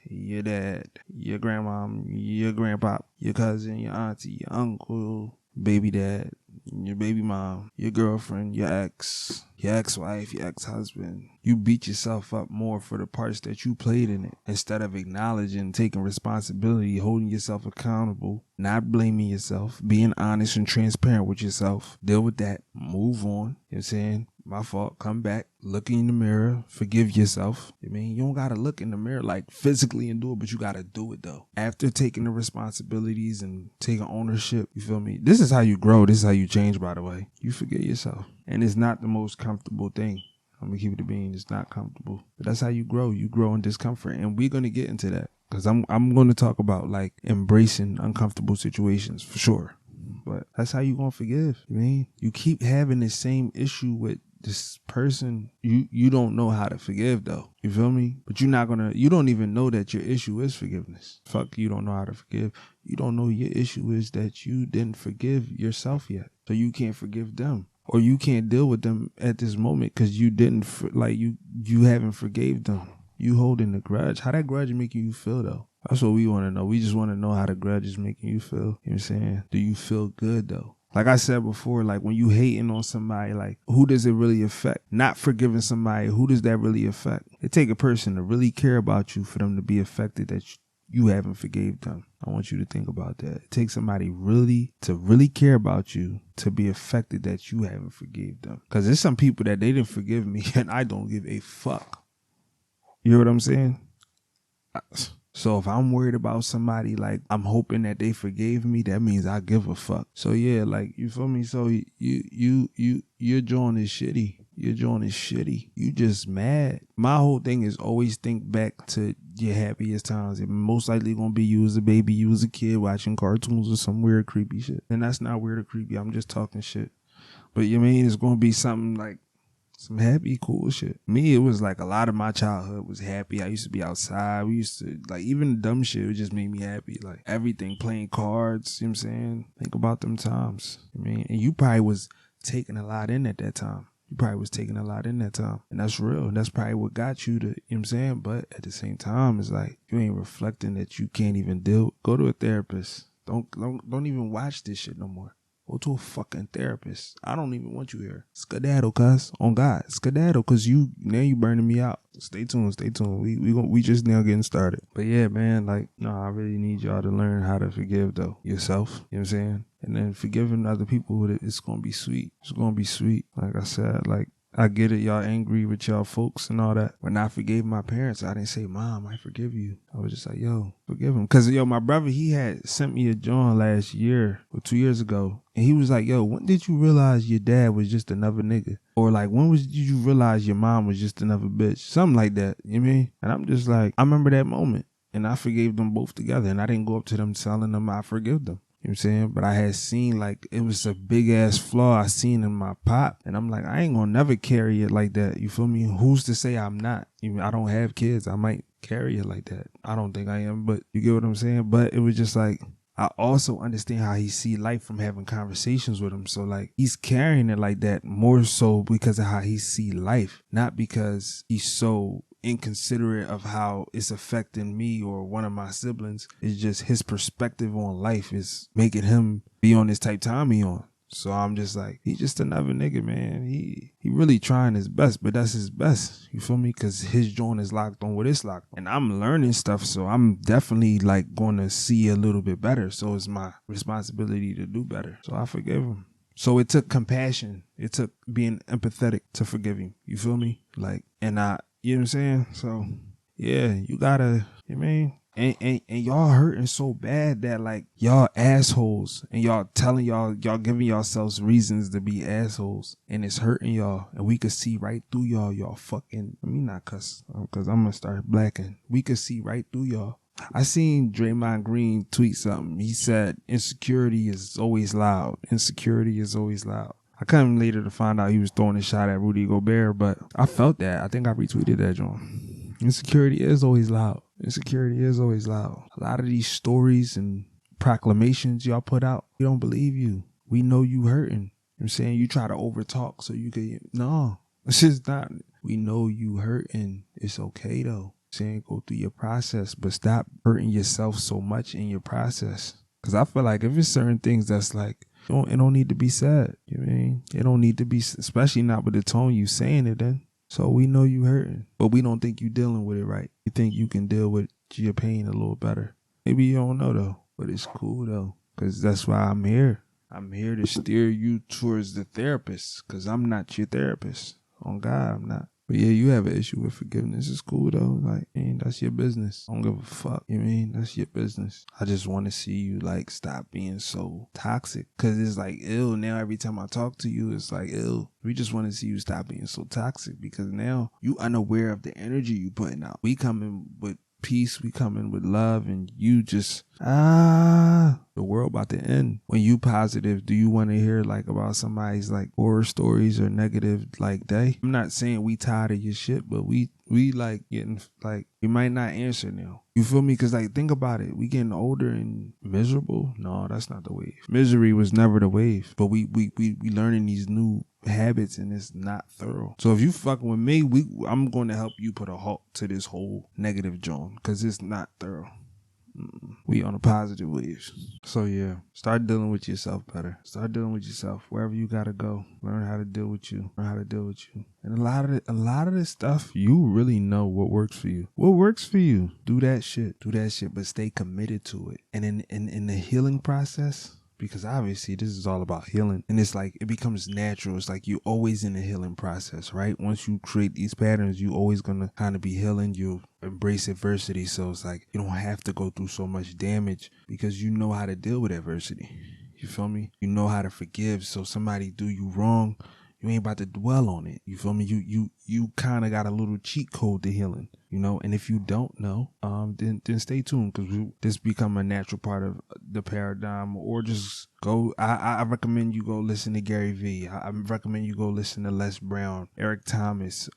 your dad, your grandmom, your grandpa, your cousin, your auntie, your uncle, baby dad, your baby mom, your girlfriend, your ex-wife, your ex-husband. You beat yourself up more for the parts that you played in it instead of acknowledging, taking responsibility, holding yourself accountable, not blaming yourself, being honest and transparent with yourself. Deal with that. Move on. You know what I'm saying? My fault. Come back. Look in the mirror. Forgive yourself. I mean, you don't got to look in the mirror like physically and do it, but you got to do it though. After taking the responsibilities and taking ownership, you feel me? This is how you grow. This is how you change, by the way. You forget yourself. And it's not the most comfortable thing. I'm going to keep it a bean. It's not comfortable. But that's how you grow. You grow in discomfort. And we're going to get into that. Because I'm going to talk about like embracing uncomfortable situations for sure. But that's how you going to forgive. I mean, you keep having the same issue with this person, you don't know how to forgive though. You feel me? But you don't even know that your issue is forgiveness. Fuck, you don't know how to forgive. You don't know your issue is that you didn't forgive yourself yet. So you can't forgive them. Or you can't deal with them at this moment because you didn't, you haven't forgave them. You holding a grudge. How that grudge making you feel though? That's what we want to know. We just want to know how the grudge is making you feel. You know what I'm saying? Do you feel good though? Like I said before, like when you hating on somebody, like who does it really affect? Not forgiving somebody, who does that really affect? It take a person to really care about you for them to be affected that you haven't forgave them. I want you to think about that. It takes somebody to really care about you to be affected that you haven't forgave them. Because there's some people that they didn't forgive me and I don't give a fuck. You hear what I'm saying? So if I'm worried about somebody, like I'm hoping that they forgave me, that means I give a fuck. So yeah, like you feel me? So your joint is shitty. Your joint is shitty. You just mad. My whole thing is always think back to your happiest times. It most likely gonna be you as a baby, you as a kid watching cartoons or some weird creepy shit. And that's not weird or creepy. I'm just talking shit. But you mean it's gonna be something like some happy, cool shit. Me, it was like a lot of my childhood was happy. I used to be outside. We used to, like, even dumb shit, it just made me happy. Like, everything, playing cards, you know what I'm saying? Think about them times. I mean, and you probably was taking a lot in at that time. And that's real. And that's probably what got you to, you know what I'm saying? But at the same time, it's like, you ain't reflecting that you can't even deal. Go to a therapist. Don't even watch this shit no more. Go to a fucking therapist. I don't even want you here. Skedaddle, cuz. On God. Skedaddle, cause you burning me out. Stay tuned. We just now getting started. But yeah, man, like, no, I really need y'all to learn how to forgive though. Yourself. You know what I'm saying? And then forgiving other people with it, it's gonna be sweet. It's gonna be sweet. Like I said, like, I get it, y'all angry with y'all folks and all that. When I forgave my parents, I didn't say, Mom, I forgive you. I was just like, yo, forgive him. Because, yo, my brother, he had sent me a joint last year or 2 years ago. And he was like, yo, when did you realize your dad was just another nigga? Or like, did you realize your mom was just another bitch? Something like that, you know what I mean? And I'm just like, I remember that moment. And I forgave them both together. And I didn't go up to them telling them I forgive them. You know what I'm saying? But I had seen, like, it was a big ass flaw I seen in my pop. And I'm like, I ain't gonna never carry it like that. You feel me? Who's to say I'm not? Even I don't have kids. I might carry it like that. I don't think I am, but you get what I'm saying? But it was just like, I also understand how he see life from having conversations with him. So like, he's carrying it like that more so because of how he see life, not because he's so inconsiderate of how it's affecting me or one of my siblings. It's just his perspective on life is making him be on this type time he on. So I'm just like, he's just another nigga, man. He really trying his best, but that's his best. You feel me? Because his joint is locked on what it's locked on. And I'm learning stuff, so I'm definitely like going to see a little bit better. So it's my responsibility to do better. So I forgive him. So it took compassion. It took being empathetic to forgive him. You feel me? Like, and you know what I'm saying? So, yeah, you gotta, you know what I mean? And y'all hurting so bad that like y'all assholes and y'all telling y'all giving yourselves reasons to be assholes and it's hurting y'all and we could see right through y'all fucking, let me not cuss because I'm gonna start blacking. We could see right through y'all. I seen Draymond Green tweet something. He said insecurity is always loud. Insecurity is always loud. I come later to find out he was throwing a shot at Rudy Gobert, but I felt that. I think I retweeted that, John. Insecurity is always loud. Insecurity is always loud. A lot of these stories and proclamations y'all put out, we don't believe you. We know you hurting. You know what I'm saying? You try to overtalk so you can, no, it's just not. We know you hurting. It's okay though. Saying go through your process, but stop hurting yourself so much in your process. Because I feel like if it's certain things that's like, it don't need to be said. You know what I mean? It don't need to be, especially not with the tone you saying it in. So we know you hurting, but we don't think you dealing with it right. You think you can deal with your pain a little better. Maybe you don't know though, but it's cool though, because that's why I'm here. I'm here to steer you towards the therapist, because I'm not your therapist. On God, I'm not. But yeah, you have an issue with forgiveness. It's cool though. Like, man, that's your business. I don't give a fuck. You know what I mean? That's your business. I just want to see you like stop being so toxic. Cause it's like ill now. Every time I talk to you, it's like ill. We just want to see you stop being so toxic because now you unaware of the energy you putting out. We coming with peace, we coming with love, and you just the world about to end. When you positive, do you want to hear like about somebody's like horror stories or negative like day? I'm not saying we tired of your shit, but we like getting like, we might not answer now. You feel me? Cause like think about it, we getting older and miserable. No, that's not the wave. Misery was never the wave, but we learning these new habits and it's not thorough. So if you fucking with me, I'm going to help you put a halt to this whole negative joint because it's not thorough. We on a positive wave. So yeah, start dealing with yourself better. Start dealing with yourself wherever you gotta go. Learn how to deal with you. Learn how to deal with you. And a lot of this stuff, you really know what works for you. What works for you? Do that shit. Do that shit, but stay committed to it. And in the healing process, because obviously this is all about healing, and it's like it becomes natural. It's like you're always in the healing process, right? Once you create these patterns, you always gonna kind of be healing. You embrace adversity, so it's like you don't have to go through so much damage because you know how to deal with adversity. You feel me? You know how to forgive. So somebody do you wrong, you ain't about to dwell on it. You feel me? You kind of got a little cheat code to healing, you know? And if you don't know, then stay tuned, because this become a natural part of the paradigm. Or just go, I recommend you go listen to Gary Vee. I recommend you go listen to Les Brown, Eric Thomas.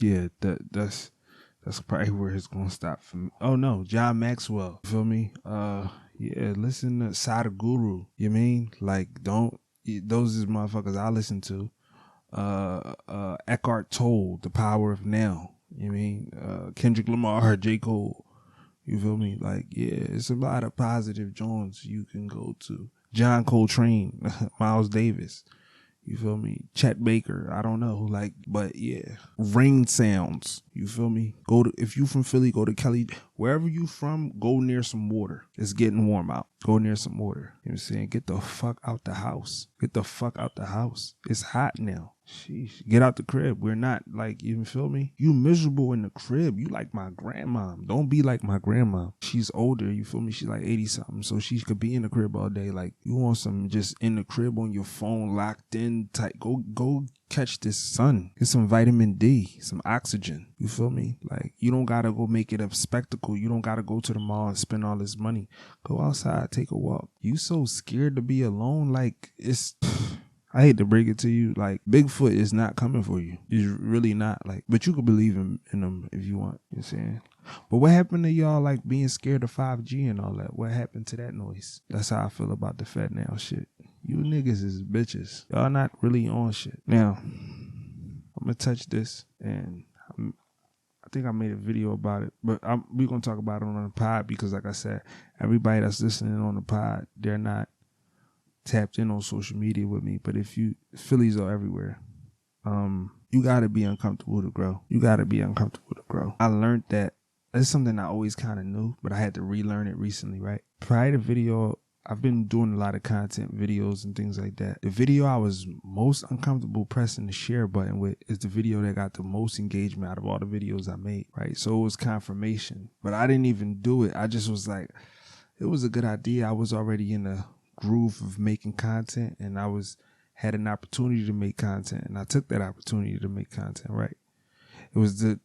Yeah, that's probably where it's gonna stop for me. Oh no, John Maxwell. You feel me? Yeah, listen to Sadhguru. You mean? Like, those is motherfuckers I listen to. Eckhart Tolle, The Power of Now. You know what I mean? Kendrick Lamar, J. Cole. You feel me? Like, yeah, it's a lot of positive joints you can go to. John Coltrane, Miles Davis. You feel me? Chet Baker. I don't know. Like, but yeah. Rain sounds. You feel me? If you from Philly, go to Kelly. Wherever you from, go near some water. It's getting warm out. Go near some water. You know what I'm saying? Get the fuck out the house. Get the fuck out the house. It's hot now. Sheesh. Get out the crib. We're not like, you feel me? You miserable in the crib. You like my grandma. Don't be like my grandma. She's older. You feel me? She's like 80 something. So she could be in the crib all day. Like, you want some just in the crib on your phone, locked in tight. Go catch this sun. Get some vitamin D, some oxygen. You feel me? Like, you don't gotta go make it a spectacle. You don't gotta go to the mall and spend all this money. Go outside, take a walk. You so scared to be alone. Like, it's... I hate to break it to you, like, Bigfoot is not coming for you. He's really not. Like, but you could believe in him if you want. You know what I'm saying? But what happened to y'all, like, being scared of 5G and all that? What happened to that noise? That's how I feel about the Fednow shit. You niggas is bitches. Y'all not really on shit. Now, I'm gonna touch this, and I think I made a video about it, but we're gonna talk about it on the pod because, like I said, everybody that's listening on the pod, they're not tapped in on social media with me. But if you, Phillies are everywhere. You gotta be uncomfortable to grow. You gotta be uncomfortable to grow. I learned that. That's something I always kind of knew, but I had to relearn it recently, right? Prior to video, I've been doing a lot of content videos and things like that. The video I was most uncomfortable pressing the share button with is the video that got the most engagement out of all the videos I made, right? So it was confirmation, but I didn't even do it. I just was like, it was a good idea. I was already in the groove of making content, and I had an opportunity to make content, and I took that opportunity to make content, right? It was the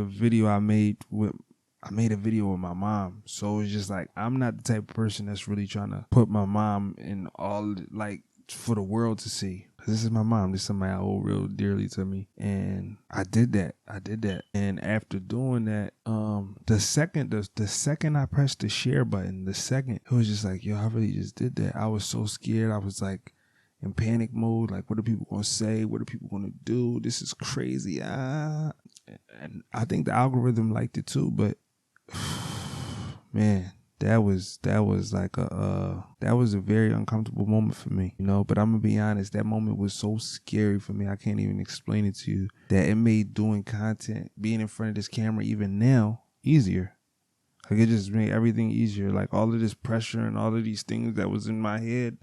video I made a video with my mom. So it's just like, I'm not the type of person that's really trying to put my mom in all, like, for the world to see. This is my mom. This is somebody I hold real dearly to me. And I did that. And after doing that, the second I pressed the share button, it was just like, yo, I really just did that. I was so scared. I was like in panic mode. Like, what are people going to say? What are people going to do? This is crazy. And I think the algorithm liked it too, but man, that was like that was a very uncomfortable moment for me, you know. But I'm gonna be honest, that moment was so scary for me, I can't even explain it to you, that it made doing content, being in front of this camera even now, easier. Like, it just made everything easier. Like, all of this pressure and all of these things that was in my head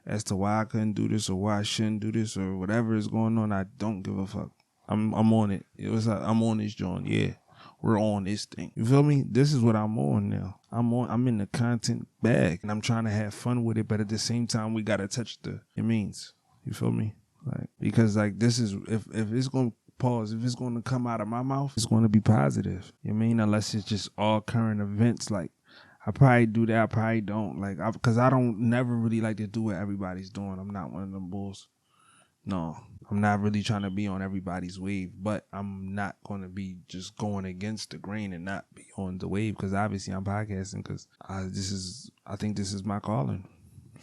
as to why I couldn't do this or why I shouldn't do this or whatever is going on, I don't give a fuck. I'm on it. It was like, I'm on this joint. Yeah, we're on this thing. You feel me? This is what I'm on now. I'm in the content bag, and I'm trying to have fun with it, but at the same time, we gotta touch it means. You feel me? Like, because, like, this is, if it's gonna pause, if it's gonna come out of my mouth, it's gonna be positive. You mean? Unless it's just all current events. Like, I probably do that, I probably don't. Like, because I don't never really like to do what everybody's doing. I'm not one of them bulls. No, I'm not really trying to be on everybody's wave, but I'm not going to be just going against the grain and not be on the wave, because obviously I'm podcasting because I think this is my calling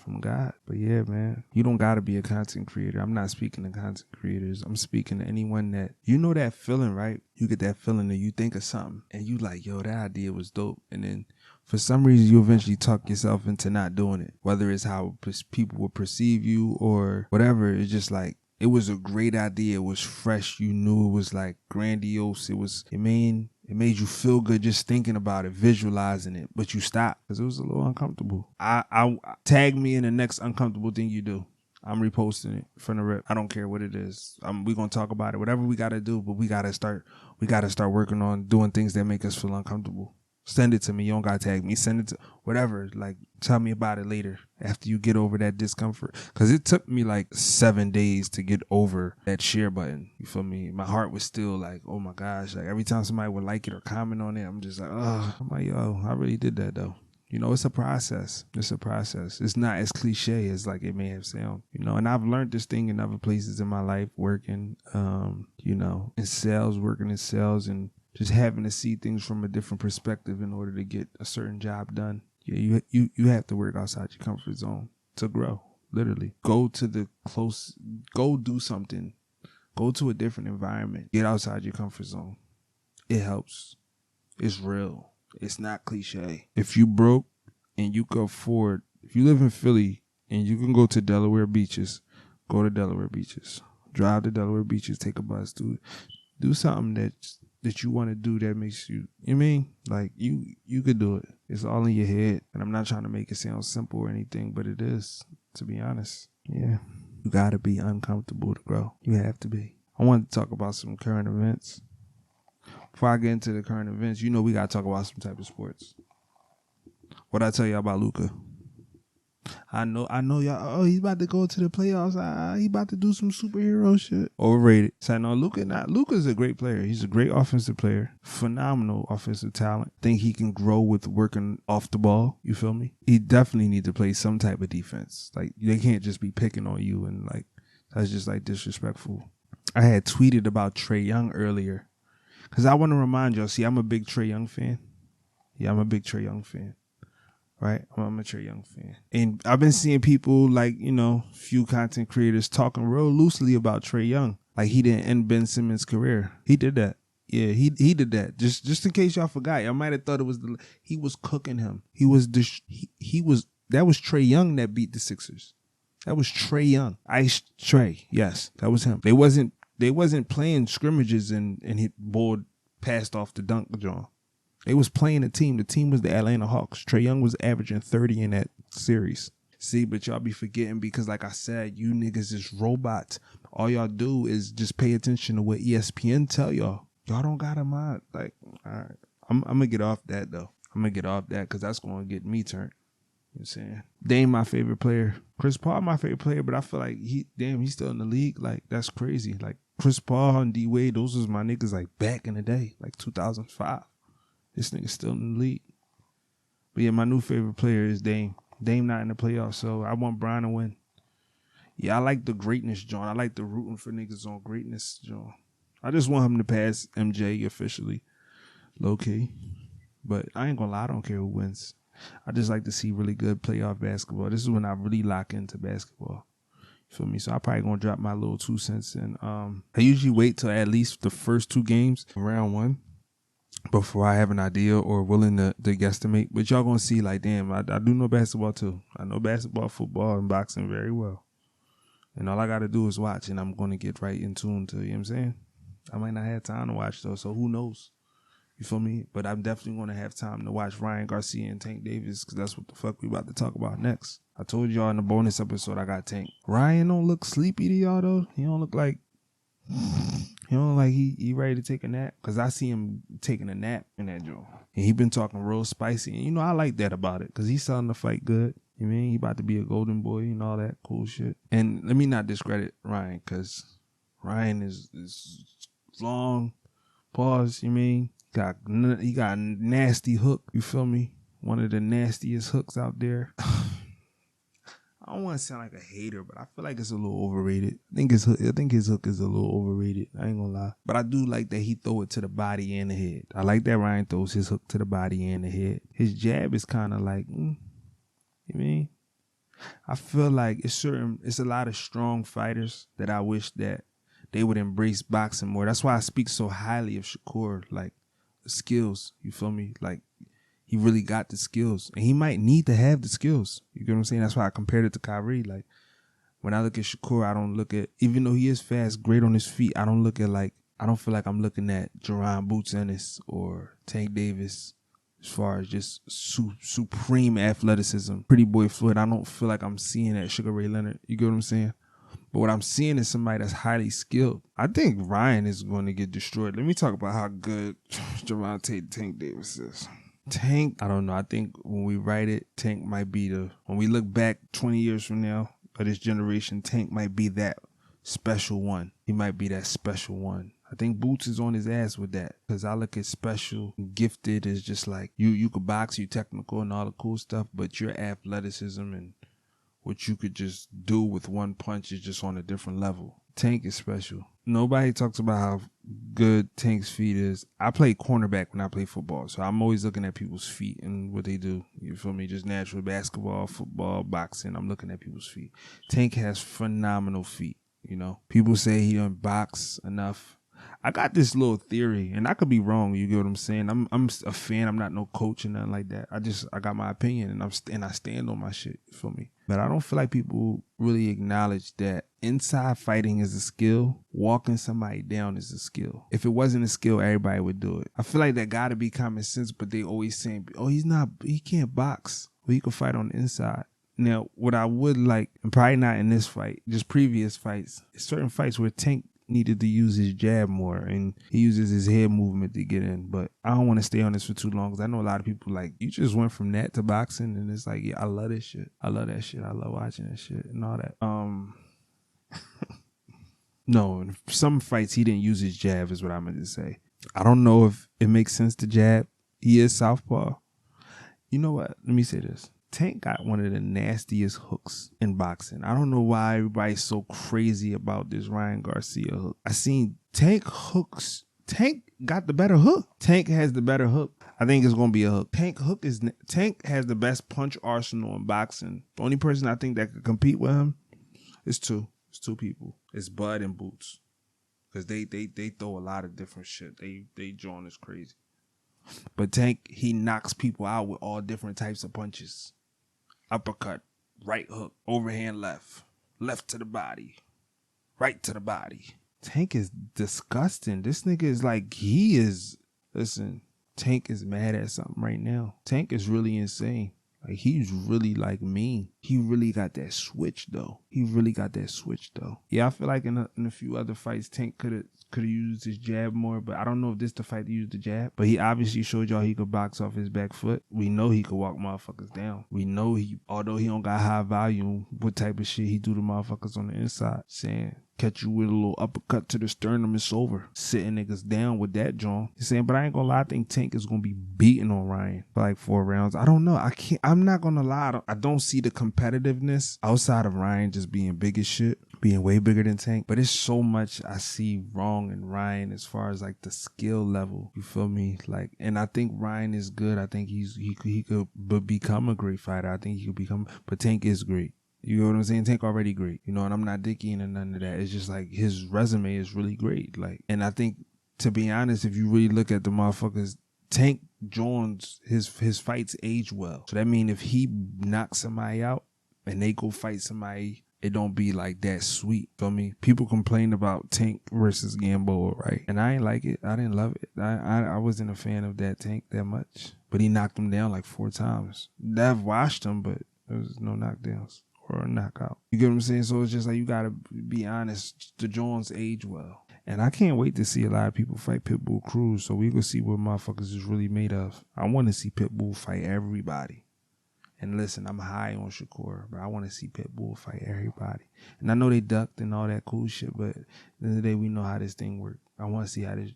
from God. But yeah, man, you don't got to be a content creator. I'm not speaking to content creators. I'm speaking to anyone that, you know, that feeling, right? You get that feeling that you think of something and you like, yo, that idea was dope. And then for some reason, you eventually talk yourself into not doing it, whether it's how people will perceive you or whatever. It's just like, it was a great idea. It was fresh. You knew it was like grandiose. It made you feel good just thinking about it, visualizing it, but you stopped because it was a little uncomfortable. I tag me in the next uncomfortable thing you do. I'm reposting it from the rip. I don't care what it is. We're going to talk about it, whatever we got to do, but we got to start working on doing things that make us feel uncomfortable. Send it to me. You don't got to tag me. Send it to whatever. Like, tell me about it later after you get over that discomfort. Because it took me like 7 days to get over that share button. You feel me? My heart was still like, oh my gosh. Like, every time somebody would like it or comment on it, I'm just like, oh. I'm like, yo, I really did that though. You know, it's a process. It's a process. It's not as cliche as like it may have sounded. You know, and I've learned this thing in other places in my life, working, you know, working in sales, and just having to see things from a different perspective in order to get a certain job done. Yeah, you have to work outside your comfort zone to grow, literally. Go do something. Go to a different environment. Get outside your comfort zone. It helps. It's real. It's not cliche. If you broke and you could afford, if you live in Philly and you can go to Delaware beaches. Go to Delaware beaches. Drive to Delaware beaches. Take a bus. Do something that you want to do that makes you. You mean like you could do it. It's all in your head, and I'm not trying to make it sound simple or anything, but it is. To be honest, yeah. You gotta be uncomfortable to grow. You have to be. I want to talk about some current events. Before I get into the current events, you know we gotta talk about some type of sports. What I tell y'all about Luka? I know y'all. Oh, he's about to go to the playoffs. He about to do some superhero shit. Overrated. So no, Luka's a great player. He's a great offensive player. Phenomenal offensive talent. Think he can grow with working off the ball. You feel me? He definitely need to play some type of defense. Like they can't just be picking on you and like that's just like disrespectful. I had tweeted about Trae Young earlier because I want to remind y'all. See, I'm a big Trae Young fan. Yeah, I'm a big Trae Young fan. Right? I'm a Trae Young fan. And I've been seeing people like, few content creators talking real loosely about Trae Young. Like he didn't end Ben Simmons' career. He did that. Yeah, he did that. Just in case y'all forgot. Y'all might have thought it was he was cooking him. That was Trae Young that beat the Sixers. That was Trae Young. Ice Trae. Yes, that was him. They wasn't playing scrimmages and hit board passed off the dunk John. They was playing a team. The team was the Atlanta Hawks. Trae Young was averaging 30 in that series. See, but y'all be forgetting because like I said, you niggas is robots. All y'all do is just pay attention to what ESPN tell y'all. Y'all don't got a mind. Like, all right. I'm going to get off that, though. I'm going to get off that because that's going to get me turned. You know what I'm saying? Dame my favorite player. Chris Paul my favorite player, but I feel like he's still in the league. Like, that's crazy. Like, Chris Paul and D-Wade, those was my niggas like back in the day, like 2005. This nigga's still in the league. But yeah, my new favorite player is Dame. Dame not in the playoffs, so I want Brian to win. Yeah, I like the greatness, John. I like the rooting for niggas on greatness, John. I just want him to pass MJ officially, low-key. But I ain't gonna lie, I don't care who wins. I just like to see really good playoff basketball. This is when I really lock into basketball. You feel me? So I probably gonna drop my little 2 cents in. I usually wait till at least the first 2 games of round 1. Before I have an idea or willing to guesstimate. But y'all gonna see like, damn, I do know basketball too. I know basketball, football, and boxing very well. And all I gotta do is watch and I'm gonna get right in tune to, you know what I'm saying? I might not have time to watch though, so who knows? You feel me? But I'm definitely gonna have time to watch Ryan Garcia and Tank Davis because that's what the fuck we about to talk about next. I told y'all in the bonus episode I got Tank. Ryan don't look sleepy to y'all though. He don't look like he ready to take a nap? Because I see him taking a nap in that joint. And he been talking real spicy. And, I like that about it because he's starting to fight good. You know what I mean? He about to be a golden boy and all that cool shit. And let me not discredit Ryan because Ryan is long. Pause, you mean? He got a nasty hook. You feel me? One of the nastiest hooks out there. I don't want to sound like a hater, but I feel like it's a little overrated. I think his hook is a little overrated. I ain't gonna lie. But I do like that he throw it to the body and the head. I like that Ryan throws his hook to the body and the head. His jab is kind of like, you mean? I feel like it's a lot of strong fighters that I wish that they would embrace boxing more. That's why I speak so highly of Shakur, like the skills. You feel me? Like, he really got the skills. And he might need to have the skills. You get what I'm saying? That's why I compared it to Kyrie. Like, when I look at Shakur, I don't look at, even though he is fast, great on his feet, I don't feel like I'm looking at Jerron Boots Ennis or Tank Davis as far as just supreme athleticism. Pretty Boy Floyd, I don't feel like I'm seeing that Sugar Ray Leonard. You get what I'm saying? But what I'm seeing is somebody that's highly skilled. I think Ryan is going to get destroyed. Let me talk about how good Gervonta Tank Davis is. Tank, I don't know. I think when we write it, Tank might be when we look back 20 years from now of this generation, Tank might be that special one. He might be that special one. I think Boots is on his ass with that because I look at special, gifted as just like you could box, you technical and all the cool stuff, but your athleticism and what you could just do with one punch is just on a different level. Tank is special. Nobody talks about how good Tank's feet is. I play cornerback when I play football, so I'm always looking at people's feet and what they do. You feel me? Just natural basketball, football, boxing. I'm looking at people's feet. Tank has phenomenal feet, People say he don't box enough. I got this little theory, and I could be wrong. You get what I'm saying? I'm a fan. I'm not no coach or nothing like that. I got my opinion, and I stand on my shit. You feel me? But I don't feel like people really acknowledge that inside fighting is a skill. Walking somebody down is a skill. If it wasn't a skill, everybody would do it. I feel like that gotta be common sense, but they always saying, oh, he can't box. Well, he can fight on the inside. Now, what I would like, and probably not in this fight, just previous fights, certain fights where Tank needed to use his jab more and he uses his head movement to get in. But I don't want to stay on this for too long because I know a lot of people like, you just went from that to boxing, and it's like, yeah, I love this shit. I love that shit. I love watching that shit and all that. No, in some fights he didn't use his jab is what I meant to say. I don't know if it makes sense to jab. He is southpaw. You know what? Let me say this. Tank got one of the nastiest hooks in boxing. I don't know why everybody's so crazy about this Ryan Garcia hook. I seen Tank hooks. Tank got the better hook. Tank has the better hook. I think it's going to be a hook. Tank has the best punch arsenal in boxing. The only person I think that could compete with him is two. It's two people. It's Bud and Boots. Because they throw a lot of different shit. They join us crazy. But Tank, he knocks people out with all different types of punches. Uppercut, right hook, overhand left, left to the body, right to the body. Tank is disgusting. This nigga is like, listen, Tank is mad at something right now. Tank is really insane. Like, he's really like mean. He really got that switch though. Yeah, I feel like in a few other fights, Tank could have used his jab more, but I don't know if this the fight to use the jab. But he obviously showed y'all he could box off his back foot. We know he could walk motherfuckers down. We know although he don't got high volume, what type of shit he do to motherfuckers on the inside. Saying, catch you with a little uppercut to the sternum, it's over. Sitting niggas down with that joint. He's saying, but I ain't gonna lie, I think Tank is gonna be beating on Ryan for like 4 rounds. I don't know. I'm not gonna lie. I don't see the competitiveness outside of Ryan just being big as shit, being way bigger than Tank. But it's so much I see wrong in Ryan as far as like the skill level. You feel me? Like, and I think Ryan is good. I think he could become a great fighter. I think he could become, but Tank is great. You know what I'm saying? Tank already great. You know, and I'm not dicking and none of that. It's just like his resume is really great. Like, and I think, to be honest, if you really look at the motherfuckers, Tank Jones, his fights age well. So that means if he knocks somebody out and they go fight somebody, it don't be like that sweet. Feel me? People complain about Tank versus Gamboa, right? And I ain't like it. I didn't love it. I wasn't a fan of that Tank that much. But he knocked him down like 4 times. I've watched him, but there was no knockdowns or a knockout. You get what I'm saying? So it's just like, you gotta be honest. The Jones age well. And I can't wait to see a lot of people fight Pitbull Cruz, so we can see what motherfuckers is really made of. I want to see Pitbull fight everybody. And listen, I'm high on Shakur, but I want to see Pitbull fight everybody. And I know they ducked and all that cool shit, but at the end of the day, we know how this thing works. I want to see how this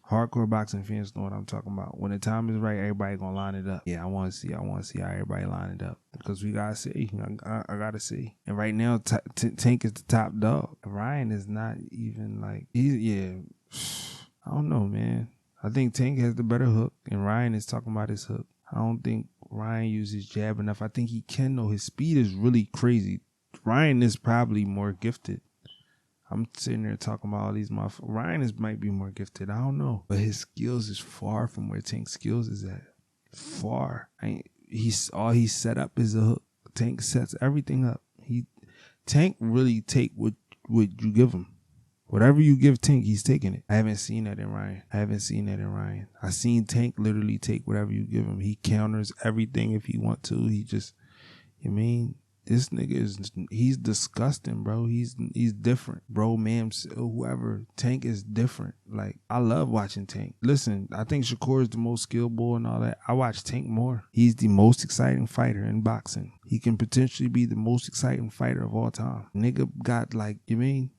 hardcore boxing fans know what I'm talking about. When the time is right, everybody gonna line it up. Yeah, I want to see how everybody line it up, because we gotta see. I gotta see. And right now, Tank is the top dog. Ryan is not even like I don't know, man. I think Tank has the better hook, and Ryan is talking about his hook. I don't think Ryan uses jab enough. I think he can, though. His speed is really crazy. Ryan is probably more gifted. I'm sitting there talking about all these motherfuckers. Ryan might be more gifted. I don't know. But his skills is far from where Tank's skills is at. Far. All he set up is a hook. Tank sets everything up. Tank really take what you give him. Whatever you give Tank, he's taking it. I haven't seen that in Ryan. I seen Tank literally take whatever you give him. He counters everything if he want to. He just, this nigga he's disgusting, bro. He's different. Bro, man, whoever. Tank is different. Like, I love watching Tank. Listen, I think Shakur is the most skilled boy and all that. I watch Tank more. He's the most exciting fighter in boxing. He can potentially be the most exciting fighter of all time. Nigga got like,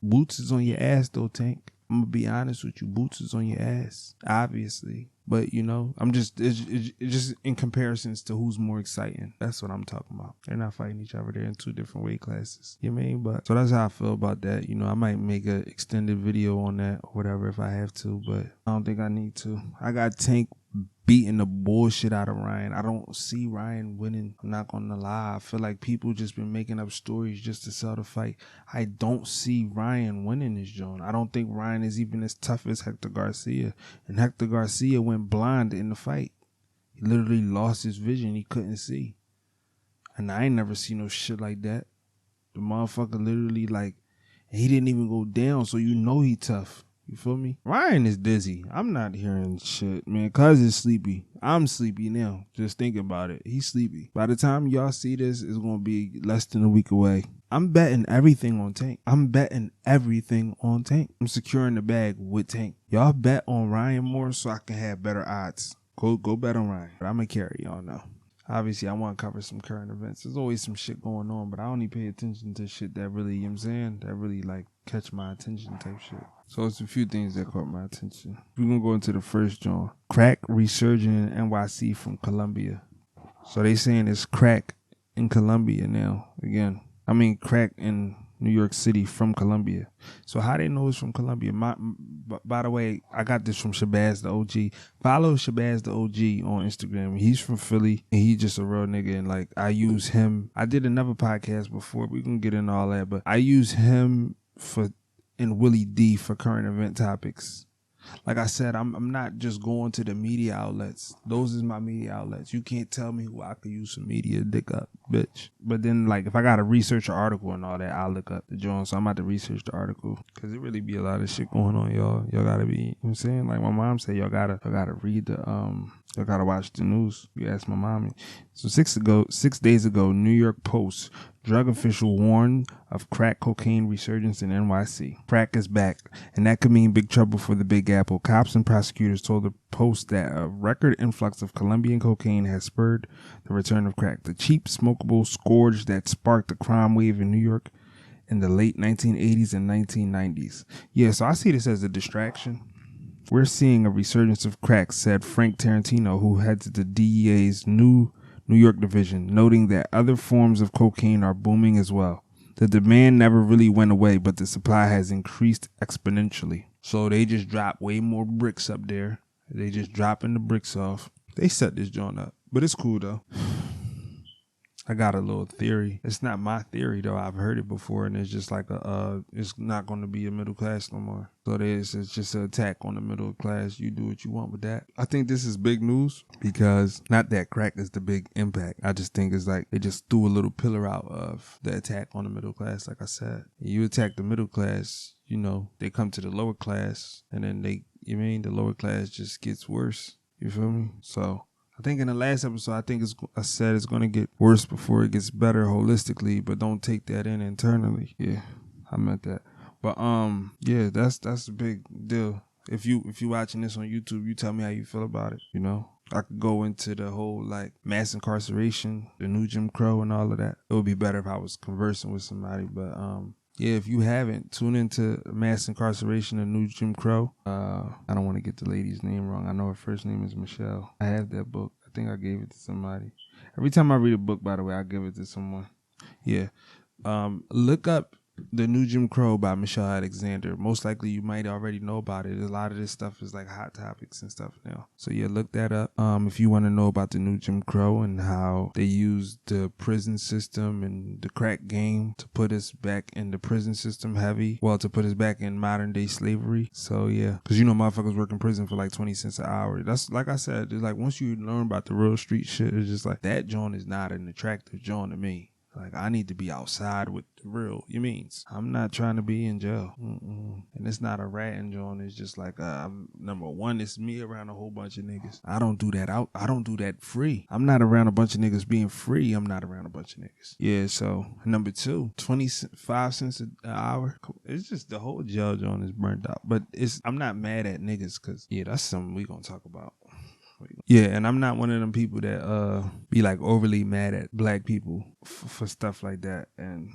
Boots is on your ass though, Tank. I'm gonna be honest with you. Boots is on your ass, obviously. But, I'm just, it's just in comparisons to who's more exciting. That's what I'm talking about. They're not fighting each other. They're in 2 different weight classes. But, so that's how I feel about that. I might make an extended video on that or whatever if I have to, but I don't think I need to. I got Tank beating the bullshit out of Ryan. I don't see Ryan winning. I'm not gonna lie. I feel like people just been making up stories just to sell the fight. I don't see Ryan winning this joint. I don't think Ryan is even as tough as Hector Garcia. And Hector Garcia went blind in the fight. He literally lost his vision. He couldn't see. And I ain't never seen no shit like that. The motherfucker literally like, he didn't even go down, so you know he tough. You feel me? Ryan is dizzy. I'm not hearing shit, man. Cuz is sleepy. I'm sleepy now. Just thinking about it. He's sleepy. By the time y'all see this, it's going to be less than a week away. I'm betting everything on Tank. I'm securing the bag with Tank. Y'all bet on Ryan more so I can have better odds. Go bet on Ryan. But I'm going to carry y'all now. Obviously, I want to cover some current events. There's always some shit going on, but I only pay attention to shit that really, you know what I'm saying, that really, like, catch my attention type shit. So it's a few things that caught my attention. We're going to go into the first joint. Crack resurging in NYC from Colombia. So they saying it's crack in Colombia now. Again, I mean crack in New York City from Colombia. So how they know it's from Colombia? By the way, I got this from Shabazz the OG. Follow Shabazz the OG on Instagram. He's from Philly and he's just a real nigga. And like I use him. I did another podcast before. We can get into all that, but I use him and Willie D for current event topics. Like I said, I'm not just going to the media outlets. Those is my media outlets. You can't tell me who I could use some media dick up, bitch. But then, like, if I got to research an article and all that, I'll look up the joint. So I'm about to research the article. Because it really be a lot of shit going on, y'all. Y'all got to be, you know what I'm saying? Like my mom said, y'all got to read the, y'all got to watch the news. You ask my mommy. So 6 days ago, New York Post, drug official warned of crack cocaine resurgence in NYC. Crack is back, and that could mean big trouble for the Big Apple. Cops and prosecutors told the Post that a record influx of Colombian cocaine has spurred the return of crack, the cheap, smokable scourge that sparked the crime wave in New York in the late 1980s and 1990s. Yeah, so I see this as a distraction. We're seeing a resurgence of crack, said Frank Tarantino, who heads the DEA's New York division, noting that other forms of cocaine are booming as well. The demand never really went away, but the supply has increased exponentially. So they just dropped way more bricks up there. They just dropping the bricks off. They set this joint up, but it's cool though. I got a little theory. It's not my theory though. I've heard it before, and it's just like it's not going to be a middle class no more. So it's just an attack on the middle class. You do what you want with that. I think this is big news because not that crack is the big impact. I just think it's like they just threw a little pillar out of the attack on the middle class. Like I said, you attack the middle class, you know, they come to the lower class, and then the lower class just gets worse. You feel me? So I think in the last episode, I said it's going to get worse before it gets better holistically, but don't take that in internally. Yeah, I meant that. But yeah, that's a big deal. If you watching this on YouTube, you tell me how you feel about it. You know, I could go into the whole like mass incarceration, the new Jim Crow, and all of that. It would be better if I was conversing with somebody. But yeah, if you haven't, tune into Mass Incarceration, the new Jim Crow. I don't want to get the lady's name wrong. I know her first name is Michelle. I have that book. I think I gave it to somebody. Every time I read a book, by the way, I give it to someone. Yeah. Look up The New Jim Crow by Michelle Alexander. Most likely you might already know about it. A lot of this stuff is like hot topics and stuff now. So yeah, look that up. If you want to know about the new Jim Crow and how they used the prison system and the crack game to put us back in the prison system heavy. Well, to put us back in modern day slavery. So yeah, because you know motherfuckers work in prison for like 20 cents an hour. That's like I said, it's like once you learn about the real street shit, it's just like that joint is not an attractive joint to me. Like, I need to be outside with the real. You means I'm not trying to be in jail. And it's not a ratting joint. It's just like, number one, it's me around a whole bunch of niggas. I don't do that out. I don't do that free. I'm not around a bunch of niggas being free. I'm not around a bunch of niggas. Yeah, so number two, 25 cents an hour. It's just the whole jail joint is burnt out. But I'm not mad at niggas because, yeah, that's something we gonna talk about. Yeah, and I'm not one of them people that be like overly mad at black people for stuff like that. And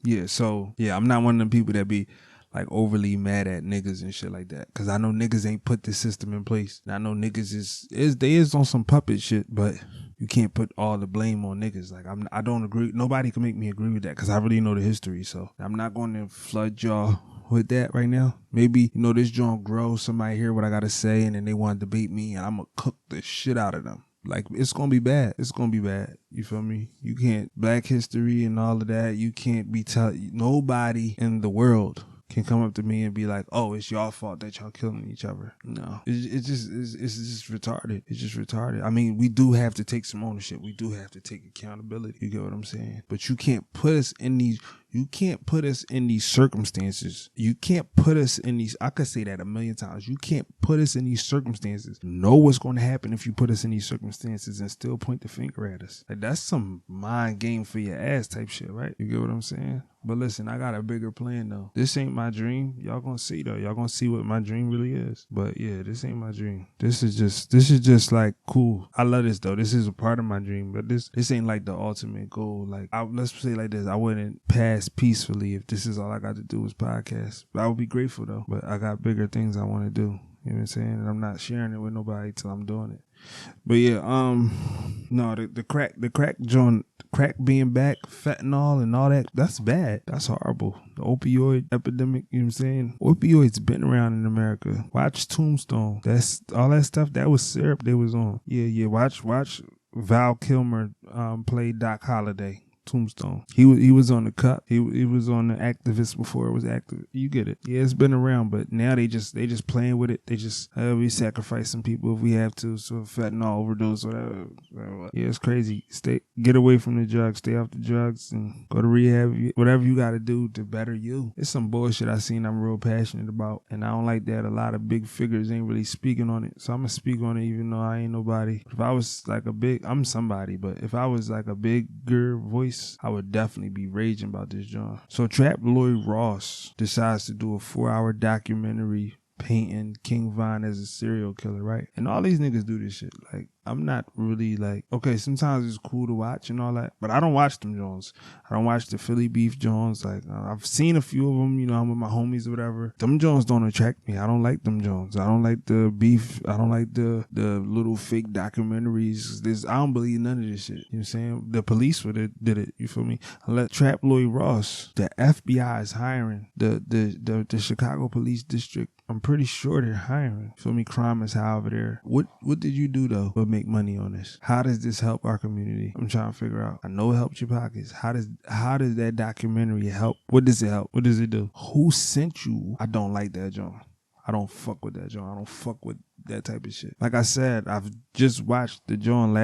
yeah, so yeah, I'm not one of them people that be like overly mad at niggas and shit like that. Cause I know niggas ain't put this system in place. And I know niggas they is on some puppet shit, but you can't put all the blame on niggas. Like I don't agree. Nobody can make me agree with that because I really know the history. So I'm not going to flood y'all with that right now. Maybe, you know, this joint grows, somebody hear what I gotta say, and then they want to debate me, and I'm gonna cook the shit out of them. Like, it's gonna be bad. It's gonna be bad. You feel me? You can't, black history and all of that, you can't be nobody in the world can come up to me and be like, oh, it's your fault that y'all killing each other. No, it's just retarded. It's just retarded. I mean, we do have to take some ownership. We do have to take accountability. You get what I'm saying? But you can't put us in these circumstances. You can't put us in these, I could say that a million times. You can't put us in these circumstances. Know what's going to happen if you put us in these circumstances and still point the finger at us. Like, that's some mind game for your ass type shit, right? You get what I'm saying? But listen, I got a bigger plan though. This ain't my dream. Y'all gonna see though. Y'all gonna see what my dream really is. But yeah, this ain't my dream. This is just like cool. I love this though. This is a part of my dream, but this ain't like the ultimate goal. Like, let's say like this, I wouldn't pass peacefully if this is all I got to do is podcast. But I would be grateful though. But I got bigger things I want to do. You know what I'm saying? And I'm not sharing it with nobody till I'm doing it. But yeah, no, the crack being back, fentanyl and all that, that's bad. That's horrible. The opioid epidemic, you know what I'm saying? Opioids been around in America. Watch Tombstone. That's all that stuff. That was syrup they was on. Yeah. Watch Val Kilmer play Doc Holliday. Tombstone. He was on the cut. He was on the activist before it was active. You get it. Yeah, it's been around, but now they just playing with it. They just we sacrifice some people if we have to. So fentanyl overdose, whatever. Yeah, it's crazy. Get away from the drugs. Stay off the drugs and go to rehab. Whatever you got to do to better you. It's some bullshit I seen I'm real passionate about, and I don't like that a lot of big figures ain't really speaking on it. So I'm gonna speak on it even though I ain't nobody. If I was like I'm somebody, but if I was like a bigger voice, I would definitely be raging about this joint. So Trap Lloyd Ross decides to do a 4-hour documentary painting King Von as a serial killer, right? And all these niggas do this shit. Like, I'm not really like, okay, sometimes it's cool to watch and all that, but I don't watch them Jones. I don't watch the Philly Beef Jones. Like, I've seen a few of them, you know, I'm with my homies or whatever. Them Jones don't attract me. I don't like them Jones. I don't like the beef. I don't like the little fake documentaries. I don't believe none of this shit. You know what I'm saying? The police did it. You feel me? I let Trap Lloyd Ross, the FBI is hiring the Chicago Police District. I'm pretty sure they're hiring. Feel me? Crime is high over there. What did you do though but make money on this? How does this help our community? I'm trying to figure out. I know it helps your pockets. How does that documentary help? What does it help? What does it do? Who sent you? I don't like that joint. I don't fuck with that joint. I don't fuck with that type of shit. Like I said, I've just watched the joint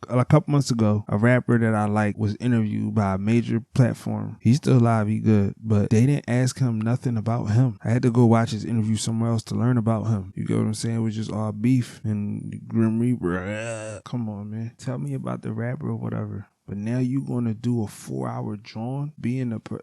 a couple months ago. A rapper that I like was interviewed by a major platform. He's still alive, he good, but they didn't ask him nothing about him. I had to go watch his interview somewhere else to learn about him. You get what I'm saying? It was just all beef and Grim Reaper. Come on, man. Tell me about the rapper or whatever. But now you gonna do a 4-hour joint?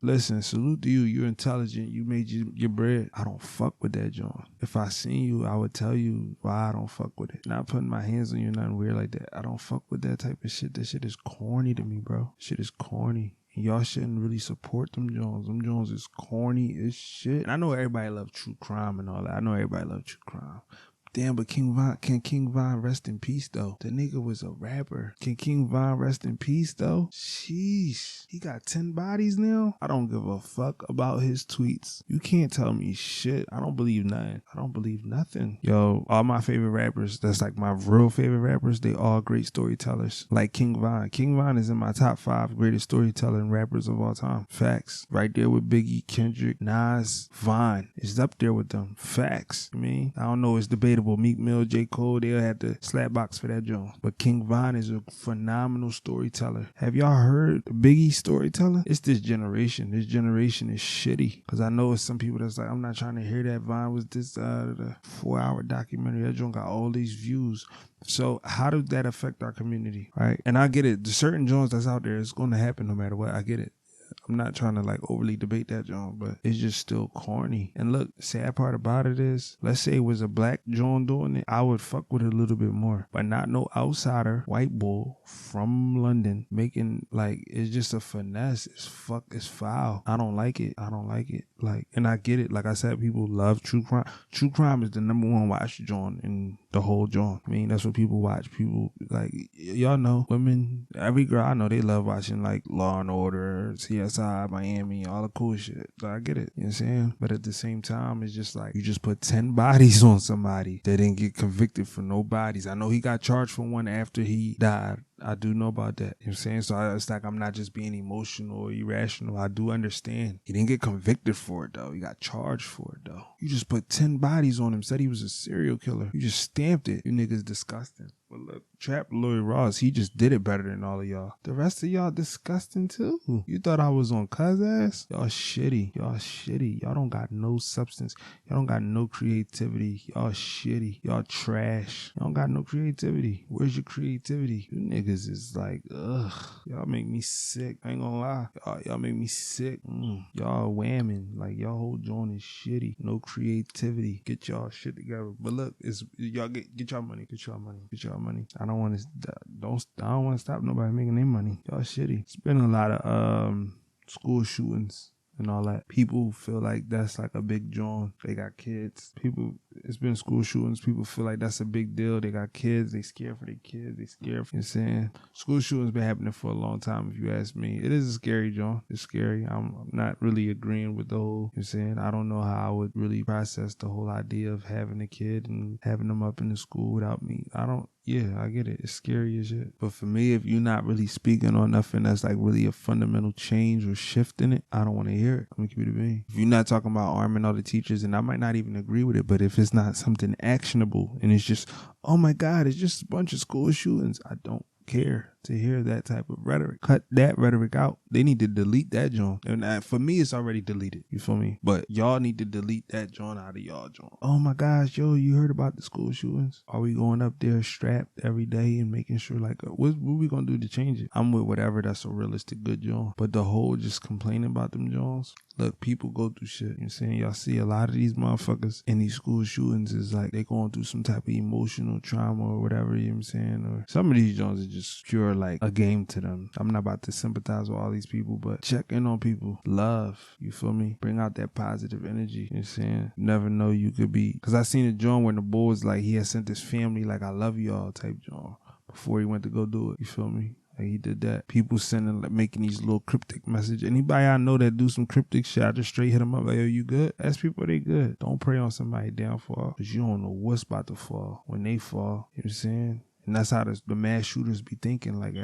Listen, salute to you. You're intelligent. You made your bread. I don't fuck with that joint. If I seen you, I would tell you why I don't fuck with it. Not putting my hands on you, nothing weird like that. I don't fuck with that type of shit. That shit is corny to me, bro. Shit is corny. And y'all shouldn't really support them Jones. Them Jones is corny as shit. And I know everybody love true crime and all that. I know everybody love true crime. Damn, but can King Von rest in peace, though? The nigga was a rapper. Can King Von rest in peace, though? Sheesh. He got 10 bodies now? I don't give a fuck about his tweets. You can't tell me shit. I don't believe nothing. I don't believe nothing. Yo, all my favorite rappers, that's like my real favorite rappers, they all great storytellers. Like King Von. King Von is in my top 5 greatest storytelling rappers of all time. Facts. Right there with Biggie, Kendrick, Nas, Von. It's up there with them. Facts. I mean, I don't know, it's debatable. Meek Mill, J. Cole, they'll have to slap box for that joint. But King Von is a phenomenal storyteller. Have y'all heard Biggie's storyteller? It's this generation. This generation is shitty. Because I know it's some people that's like, I'm not trying to hear that. Von was this the 4-hour documentary. That joint got all these views. So how does that affect our community? Right? And I get it. The certain joints that's out there, it's going to happen no matter what. I get it. I'm not trying to like overly debate that joint, but it's just still corny. And look, the sad part about it is, let's say it was a black John doing it, I would fuck with it a little bit more. But not no outsider, white bull from London making, like, it's just a finesse. It's foul. I don't like it. Like, and I get it. Like I said, people love true crime. True crime is the number 1 watch joint in the whole joint. I mean, that's what people watch. People, like, y'all know, women, every girl I know, they love watching like Law and Order, CSI, Miami, all the cool shit. So I get it. You know what I'm saying? But at the same time, it's just like, you just put 10 bodies on somebody that didn't get convicted for no bodies. I know he got charged for one after he died. I do know about that. You know what I'm saying? So it's like I'm not just being emotional or irrational. I do understand. He didn't get convicted for it, though. He got charged for it, though. You just put 10 bodies on him, said he was a serial killer. You just stamped it. You niggas disgusting. But look, Trap Lloyd Ross, he just did it better than all of y'all. The rest of y'all disgusting too. You thought I was on cuz ass? Y'all shitty. Y'all shitty. Y'all don't got no substance. Y'all don't got no creativity. Y'all shitty. Y'all trash. Y'all don't got no creativity. Where's your creativity? You niggas is like, ugh. Y'all make me sick. I ain't gonna lie. Y'all make me sick. Y'all whamming. Like, y'all whole joint is shitty. No creativity. Get y'all shit together. But look, y'all get y'all money. Get y'all money. Get y'all money. I don't want to stop nobody making their money. Y'all shitty. It's been a lot of school shootings and all that. People feel like that's like a big joint. They got kids. It's been school shootings. People feel like that's a big deal. They got kids. They scared for their kids. They scared for, you know what I'm saying? School shootings been happening for a long time, if you ask me. It is a scary joint. It's scary. I'm not really agreeing with the whole, you know what I'm saying? I don't know how I would really process the whole idea of having a kid and having them up in the school without me. Yeah, I get it. It's scary as shit. But for me, if you're not really speaking on nothing that's like really a fundamental change or shift in it, I don't want to hear it. I'm going to keep it a bean. If you're not talking about arming all the teachers, and I might not even agree with it, but if it's not something actionable and it's just, oh my God, it's just a bunch of school shootings, I don't care to hear that type of rhetoric. Cut that rhetoric out. They need to delete that joint. And for me, it's already deleted. You feel me? But y'all need to delete that joint out of y'all joint. Oh my gosh, yo, you heard about the school shootings? Are we going up there strapped every day and making sure like, what we gonna do to change it? I'm with whatever that's a realistic good joint. But the whole just complaining about them joints, look, people go through shit. You know what I'm saying? Y'all see a lot of these motherfuckers in these school shootings is like they going through some type of emotional trauma or whatever, you know what I'm saying? Or some of these joints are just pure like a game to them. I'm not about to sympathize with all these people, but check in on people. Love, you feel me? Bring out that positive energy, you know what I'm saying? You never know, you could be, because I seen a joint where the boy was like, he had sent his family like, I love y'all type joint before he went to go do it, you feel me? Like he did that. People sending, like, making these little cryptic messages. Anybody I know that do some cryptic shit, I just straight hit them up like, yo, you good? Ask people they good. Don't pray on somebody downfall, because you don't know what's about to fall when they fall. You know what I'm saying? And that's how the mass shooters be thinking, like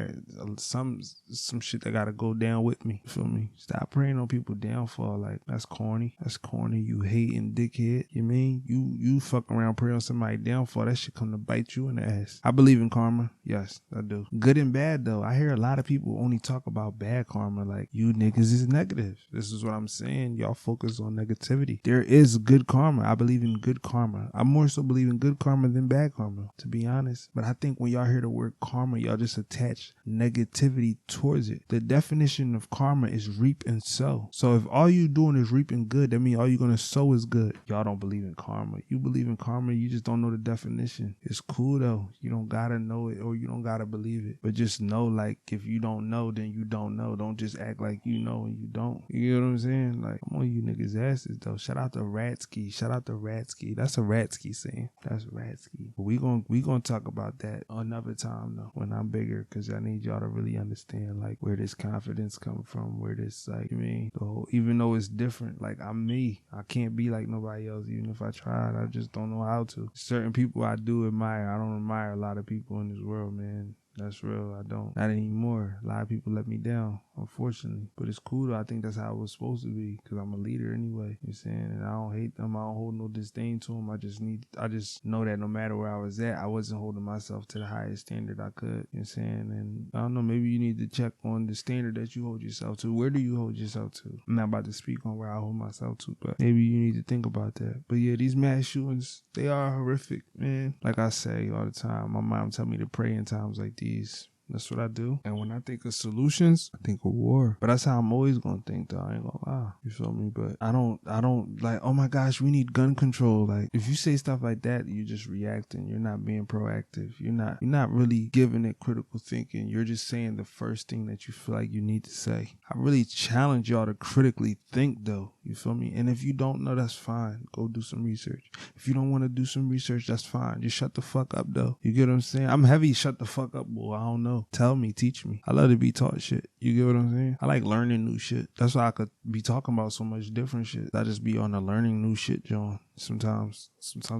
some shit that gotta go down with me. You feel me? Stop praying on people downfall. Like, that's corny. That's corny. You hating dickhead. You mean? You fuck around praying on somebody downfall. That shit come to bite you in the ass. I believe in karma. Yes, I do. Good and bad though. I hear a lot of people only talk about bad karma. Like, you niggas is negative. This is what I'm saying. Y'all focus on negativity. There is good karma. I believe in good karma. I more so believe in good karma than bad karma, to be honest. But I think when y'all hear the word karma, y'all just attach negativity towards it. The definition of karma is reap and sow. So if all you doing is reaping good, that means all you're going to sow is good. Y'all don't believe in karma. You believe in karma, you just don't know the definition. It's cool though. You don't got to know it or you don't got to believe it. But just know, like, if you don't know, then you don't know. Don't just act like you know and you don't. You know what I'm saying? Like, I'm on you niggas' asses though. Shout out to Ratsky. Shout out to Ratsky. That's a Ratsky saying. That's Ratsky. But we gonna talk about that another time though, when I'm bigger, because I need y'all to really understand like where this confidence come from, where this, like, you mean, the whole, even though it's different, like, I'm me. I can't be like nobody else. Even if I tried, I just don't know how to. Certain people I do admire. I don't admire a lot of people in this world, man. That's real. I don't. Not anymore. A lot of people let me down, unfortunately. But it's cool though. I think that's how it was supposed to be, because I'm a leader anyway. You know what I'm saying? And I don't hate them. I don't hold no disdain to them. I just know that no matter where I was at, I wasn't holding myself to the highest standard I could. You know what I'm saying? And I don't know, maybe you need to check on the standard that you hold yourself to. Where do you hold yourself to? I'm not about to speak on where I hold myself to, but maybe you need to think about that. But yeah, these mass shootings, they are horrific, man. Like I say all the time, my mom tell me to pray in times like these. That's what I do. And when I think of solutions, I think of war. But that's how I'm always gonna think though. I ain't gonna lie. You feel me? But I don't like, oh my gosh, we need gun control. Like, if you say stuff like that, you're just reacting. You're not being proactive. You're not really giving it critical thinking. You're just saying the first thing that you feel like you need to say. I really challenge y'all to critically think though. You feel me? And if you don't know, that's fine. Go do some research. If you don't want to do some research, that's fine. Just shut the fuck up though. You get what I'm saying? I'm heavy. Shut the fuck up, boy. I don't know. Tell me, teach me. I love to be taught shit. You get what I'm saying? I like learning new shit. That's why I could be talking about so much different shit. I just be on the learning new shit, John. Sometimes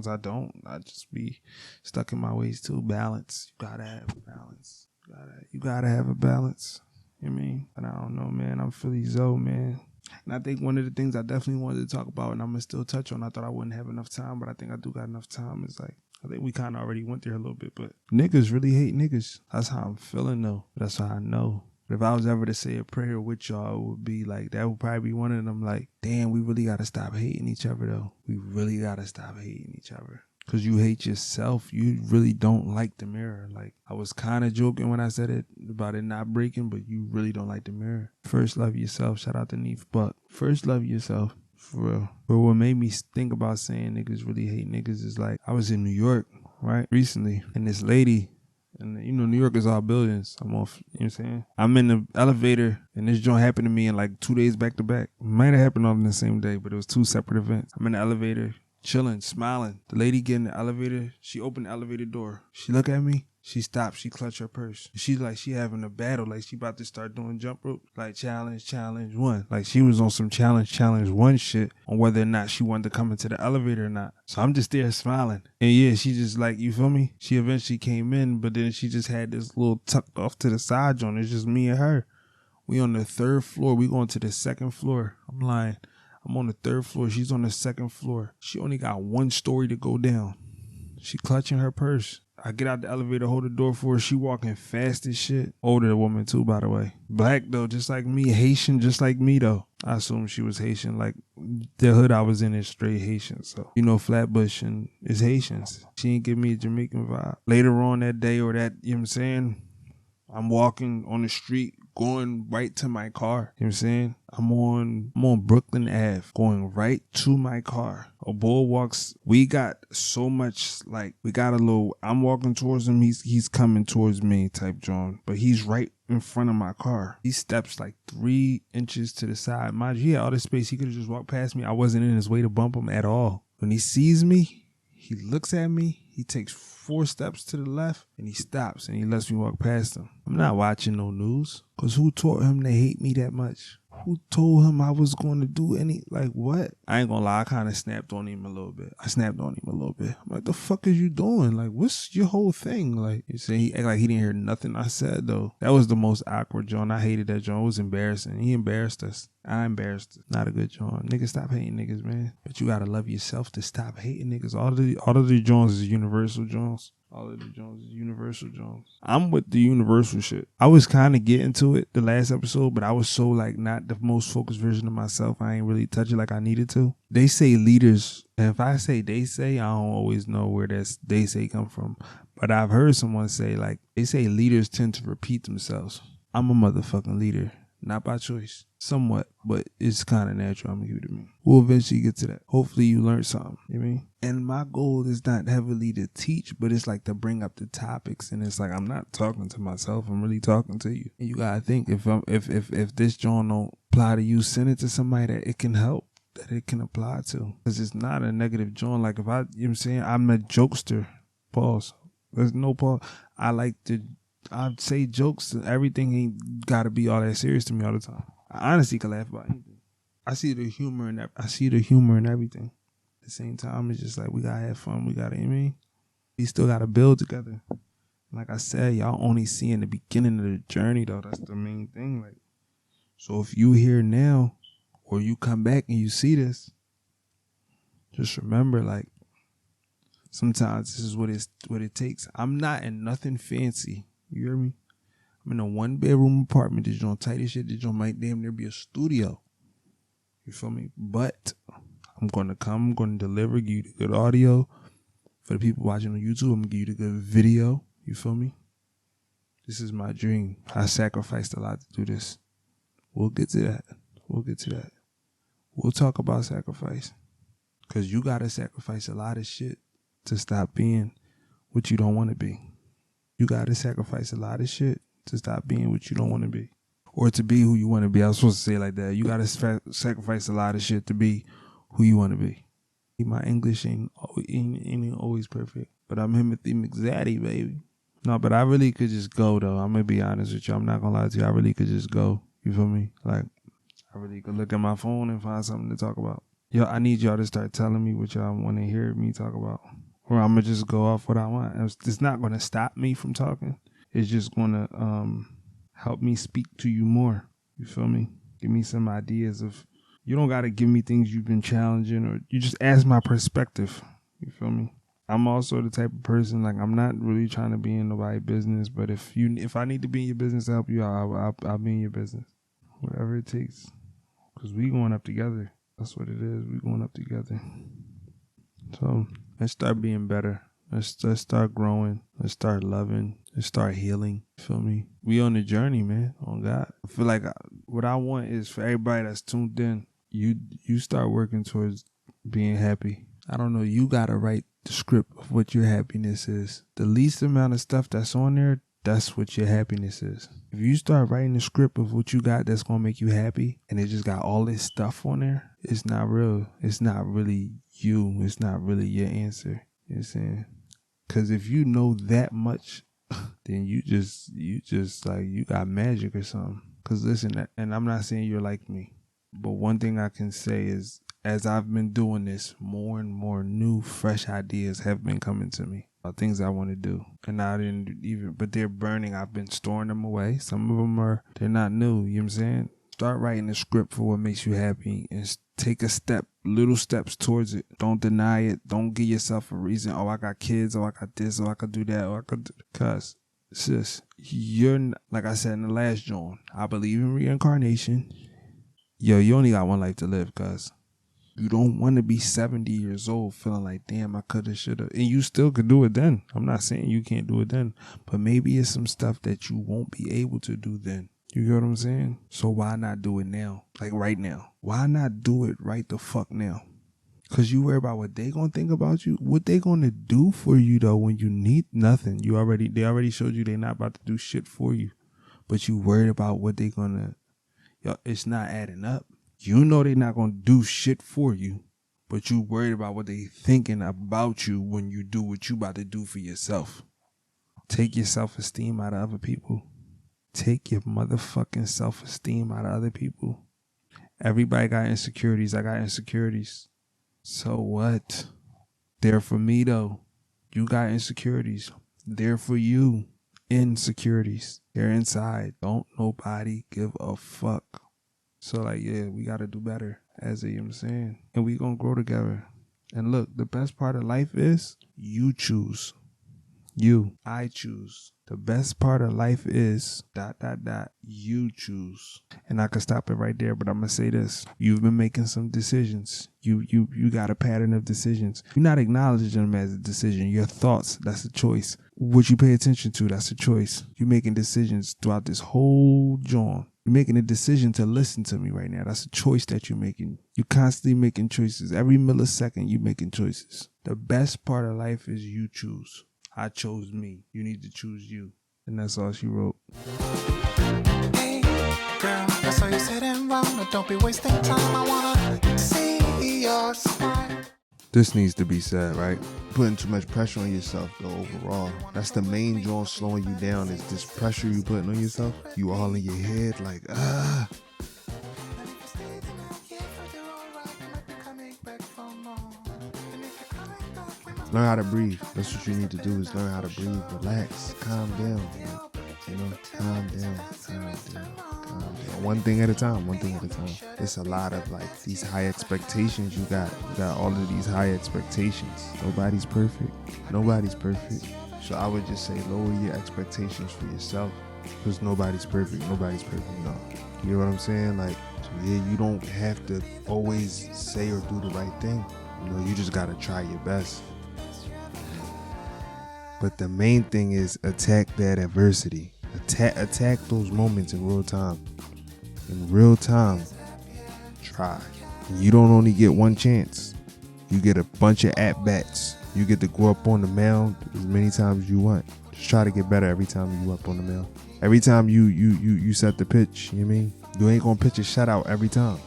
I don't. I just be stuck in my ways too. Balance. You gotta have balance. You gotta have a balance. You know what I mean? But I don't know, man. I'm Philly Zoe, man. And I think one of the things I definitely wanted to talk about, and I'm going to still touch on, I thought I wouldn't have enough time, but I think I do got enough time, is like, I think we kind of already went there a little bit, but niggas really hate niggas. That's how I'm feeling, though. That's how I know. But if I was ever to say a prayer with y'all, it would be like, that would probably be one of them, like, damn, we really got to stop hating each other, though. We really got to stop hating each other. Because you hate yourself. You really don't like the mirror. Like, I was kind of joking when I said it about it not breaking, but you really don't like the mirror. First, love yourself. Shout out to Neef Buck. First, love yourself. For real. But what made me think about saying niggas really hate niggas is like, I was in New York, right, recently, and this lady, and you know, New York is all buildings. I'm off, you know what I'm saying? I'm in the elevator, and this joint happened to me in like 2 days back to back. Might have happened on the same day, but it was 2 separate events. I'm in the elevator, chilling, smiling. The lady get in the elevator. She opened the elevator door. She look at me. She stopped. She clutched her purse. She like, she having a battle. Like, she about to start doing jump rope. Like, challenge one. Like, she was on some challenge one shit on whether or not she wanted to come into the elevator or not. So I'm just there smiling. And yeah, she just like, you feel me? She eventually came in, but then she just had this little tucked off to the side joint. It's just me and her. We on the 3rd floor. We going to the 2nd floor. I'm lying. I'm on the 3rd floor. She's on the 2nd floor. She only got 1 story to go down. She clutching her purse. I get out the elevator, hold the door for her. She walking fast as shit. Older woman too, by the way. Black though, just like me. Haitian, just like me though. I assume she was Haitian. Like, the hood I was in is straight Haitian. So, you know, Flatbush and is Haitians. She ain't give me a Jamaican vibe. Later on that day or that, you know what I'm saying? I'm walking on the street, going right to my car. You know what I'm saying? I'm on Brooklyn Ave, going right to my car. A bull walks. We got so much, like, we got a little, I'm walking towards him, he's coming towards me type John. But he's right in front of my car. He steps like 3 inches to the side. Mind you, he had all this space. He could have just walked past me. I wasn't in his way to bump him at all. When he sees me, he looks at me. He takes 4 steps to the left and he stops and he lets me walk past him. I'm not watching no news. Because who taught him to hate me that much? Who told him I was going to do any, like, what? I ain't gonna lie, I kind of snapped on him a little bit. I'm like, the fuck is you doing? Like, what's your whole thing? Like, you say he act like he didn't hear nothing I said, though. That was the most awkward John. I hated that John. It was embarrassing. He embarrassed us. I embarrassed us. Not a good John. Niggas, stop hating niggas, man. But you gotta love yourself to stop hating niggas. All of the Jones is universal Jones. All of the Jones is universal Jones. I'm with the universal shit. I was kind of getting to it the last episode, but I was so like not the most focused version of myself. I ain't really touch it like I needed to. They say leaders, and if I say they say, I don't always know where that they say come from. But I've heard someone say, like, they say leaders tend to repeat themselves. I'm a motherfucking leader. Not by choice. Somewhat, but it's kind of natural. I'm going to give it to me. We'll eventually get to that. Hopefully you learned something. You know what I mean? And my goal is not heavily to teach, but it's like to bring up the topics. And it's like, I'm not talking to myself. I'm really talking to you. And you got to think, if this John don't apply to you, send it to somebody that it can help, that it can apply to. Because it's not a negative John. Like, if I, you know what I'm saying? I'm a jokester. Pause. There's no pause. I'd say jokes and everything ain't got to be all that serious to me all the time. I honestly can laugh about anything. I see the humor in that. I see the humor in everything. At the same time, it's just like, we got to have fun. We got to, you know what I mean? We still got to build together. Like I said, y'all only seeing the beginning of the journey, though. That's the main thing. Like, so if you here now or you come back and you see this, just remember, like, sometimes this is what it takes. I'm not in nothing fancy. You hear me? I'm in a 1-bedroom apartment. This joint tight as shit. This joint might damn near be a studio. You feel me? But I'm going to come. I'm going to deliver, give you the good audio. For the people watching on YouTube, I'm going to give you the good video. You feel me? This is my dream. I sacrificed a lot to do this. We'll get to that. We'll talk about sacrifice. Because you got to sacrifice a lot of shit to stop being what you don't want to be. You got to sacrifice a lot of shit to stop being what you don't want to be. Or to be who you want to be. I was supposed to say it like that. You got to sacrifice a lot of shit to be who you want to be. My English ain't always perfect. But I'm Timothy McZaddy, baby. No, but I really could just go, though. I'm going to be honest with you. I'm not going to lie to you. I really could just go. You feel me? Like, I really could look at my phone and find something to talk about. Yo, I need y'all to start telling me what y'all want to hear me talk about. Or I'm going to just go off what I want. It's not going to stop me from talking. is just gonna help me speak to you more. You feel me? Give me some ideas of, you don't gotta give me things you've been challenging, or you just ask my perspective. You feel me? I'm also the type of person, like, I'm not really trying to be in nobody's business, but if I need to be in your business to help you out, I'll be in your business. Whatever it takes. Because we going up together. That's what it is. We going up together. So let's start being better. Let's start growing. Let's start loving. Let's start healing. You feel me? We on the journey, man. On God. I feel like what I want is for everybody that's tuned in, you start working towards being happy. I don't know. You got to write the script of what your happiness is. The least amount of stuff that's on there, that's what your happiness is. If you start writing the script of what you got that's going to make you happy, and it just got all this stuff on there, it's not real. It's not really you. It's not really your answer. You know what I'm saying? Because if you know that much, then you just like, you got magic or something. Because listen, and I'm not saying you're like me, but one thing I can say is, as I've been doing this, more and more new, fresh ideas have been coming to me. Things I want to do. And I didn't even, but they're burning. I've been storing them away. Some of them they're not new. You know what I'm saying? Start writing a script for what makes you happy and take a step, little steps towards it. Don't deny it. Don't give yourself a reason. Oh, I got kids. Oh, I got this. Oh, I could do that. Oh, I could do. Cause, sis, you're not, like I said in the last joint, I believe in reincarnation. Yo, you only got one life to live, cuz. You don't want to be 70 years old feeling like, damn, I could have, should have. And you still could do it then. I'm not saying you can't do it then. But maybe it's some stuff that you won't be able to do then. You get what I'm saying? So why not do it now? Like right now. Why not do it right the fuck now? Because you worry about what they going to think about you. What they going to do for you, though, when you need nothing. They already showed you they're not about to do shit for you. But you worried about what they going to. Yo, it's not adding up. You know they're not going to do shit for you, but you worried about what they thinking about you when you do what you about to do for yourself. Take your self-esteem out of other people. Take your motherfucking self-esteem out of other people. Everybody got insecurities. I got insecurities. So what? They're for me, though. You got insecurities. They're for you. Insecurities. They're inside. Don't nobody give a fuck. So, like, yeah, we got to do better, as you know what I'm saying? And we going to grow together. And look, the best part of life is you choose. You. I choose. The best part of life is ... You choose. And I could stop it right there, but I'm going to say this. You've been making some decisions. You got a pattern of decisions. You're not acknowledging them as a decision. Your thoughts, that's a choice. What you pay attention to, that's a choice. You're making decisions throughout this whole joint. You're making a decision to listen to me right now. That's a choice that you're making. You're constantly making choices. Every millisecond, you're making choices. The best part of life is you choose. I chose me. You need to choose you. And that's all she wrote. Hey, girl, that's all you said and wrong. Don't be wasting time. I wanna see your smile. This needs to be said, right? Putting too much pressure on yourself, though, overall. That's the main joint slowing you down, is this pressure you putting on yourself. You all in your head, like, Learn how to breathe. That's what you need to do, is learn how to breathe. Relax. Calm down. You know, calm down. One thing at a time. It's a lot of, like, these high expectations you got. You got all of these high expectations. Nobody's perfect. So I would just say lower your expectations for yourself, because nobody's perfect. No. You know what I'm saying? Like, so yeah, you don't have to always say or do the right thing. You know, you just got to try your best. But the main thing is attack that adversity. Attack those moments in real time. Try. You don't only get one chance. You get a bunch of at-bats. You get to go up on the mound as many times as you want. Just try to get better every time you up on the mound. Every time you set the pitch, you know what I mean? You ain't gonna pitch a shutout every time.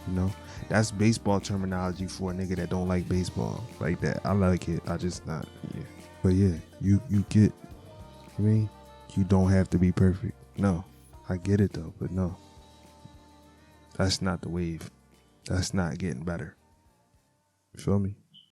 You know? That's baseball terminology for a nigga that don't like baseball like that. I like it. I just not. Yeah. But yeah, you get, you know what I mean? You don't have to be perfect. No. I get it though, but no. That's not the wave. That's not getting better. You feel me?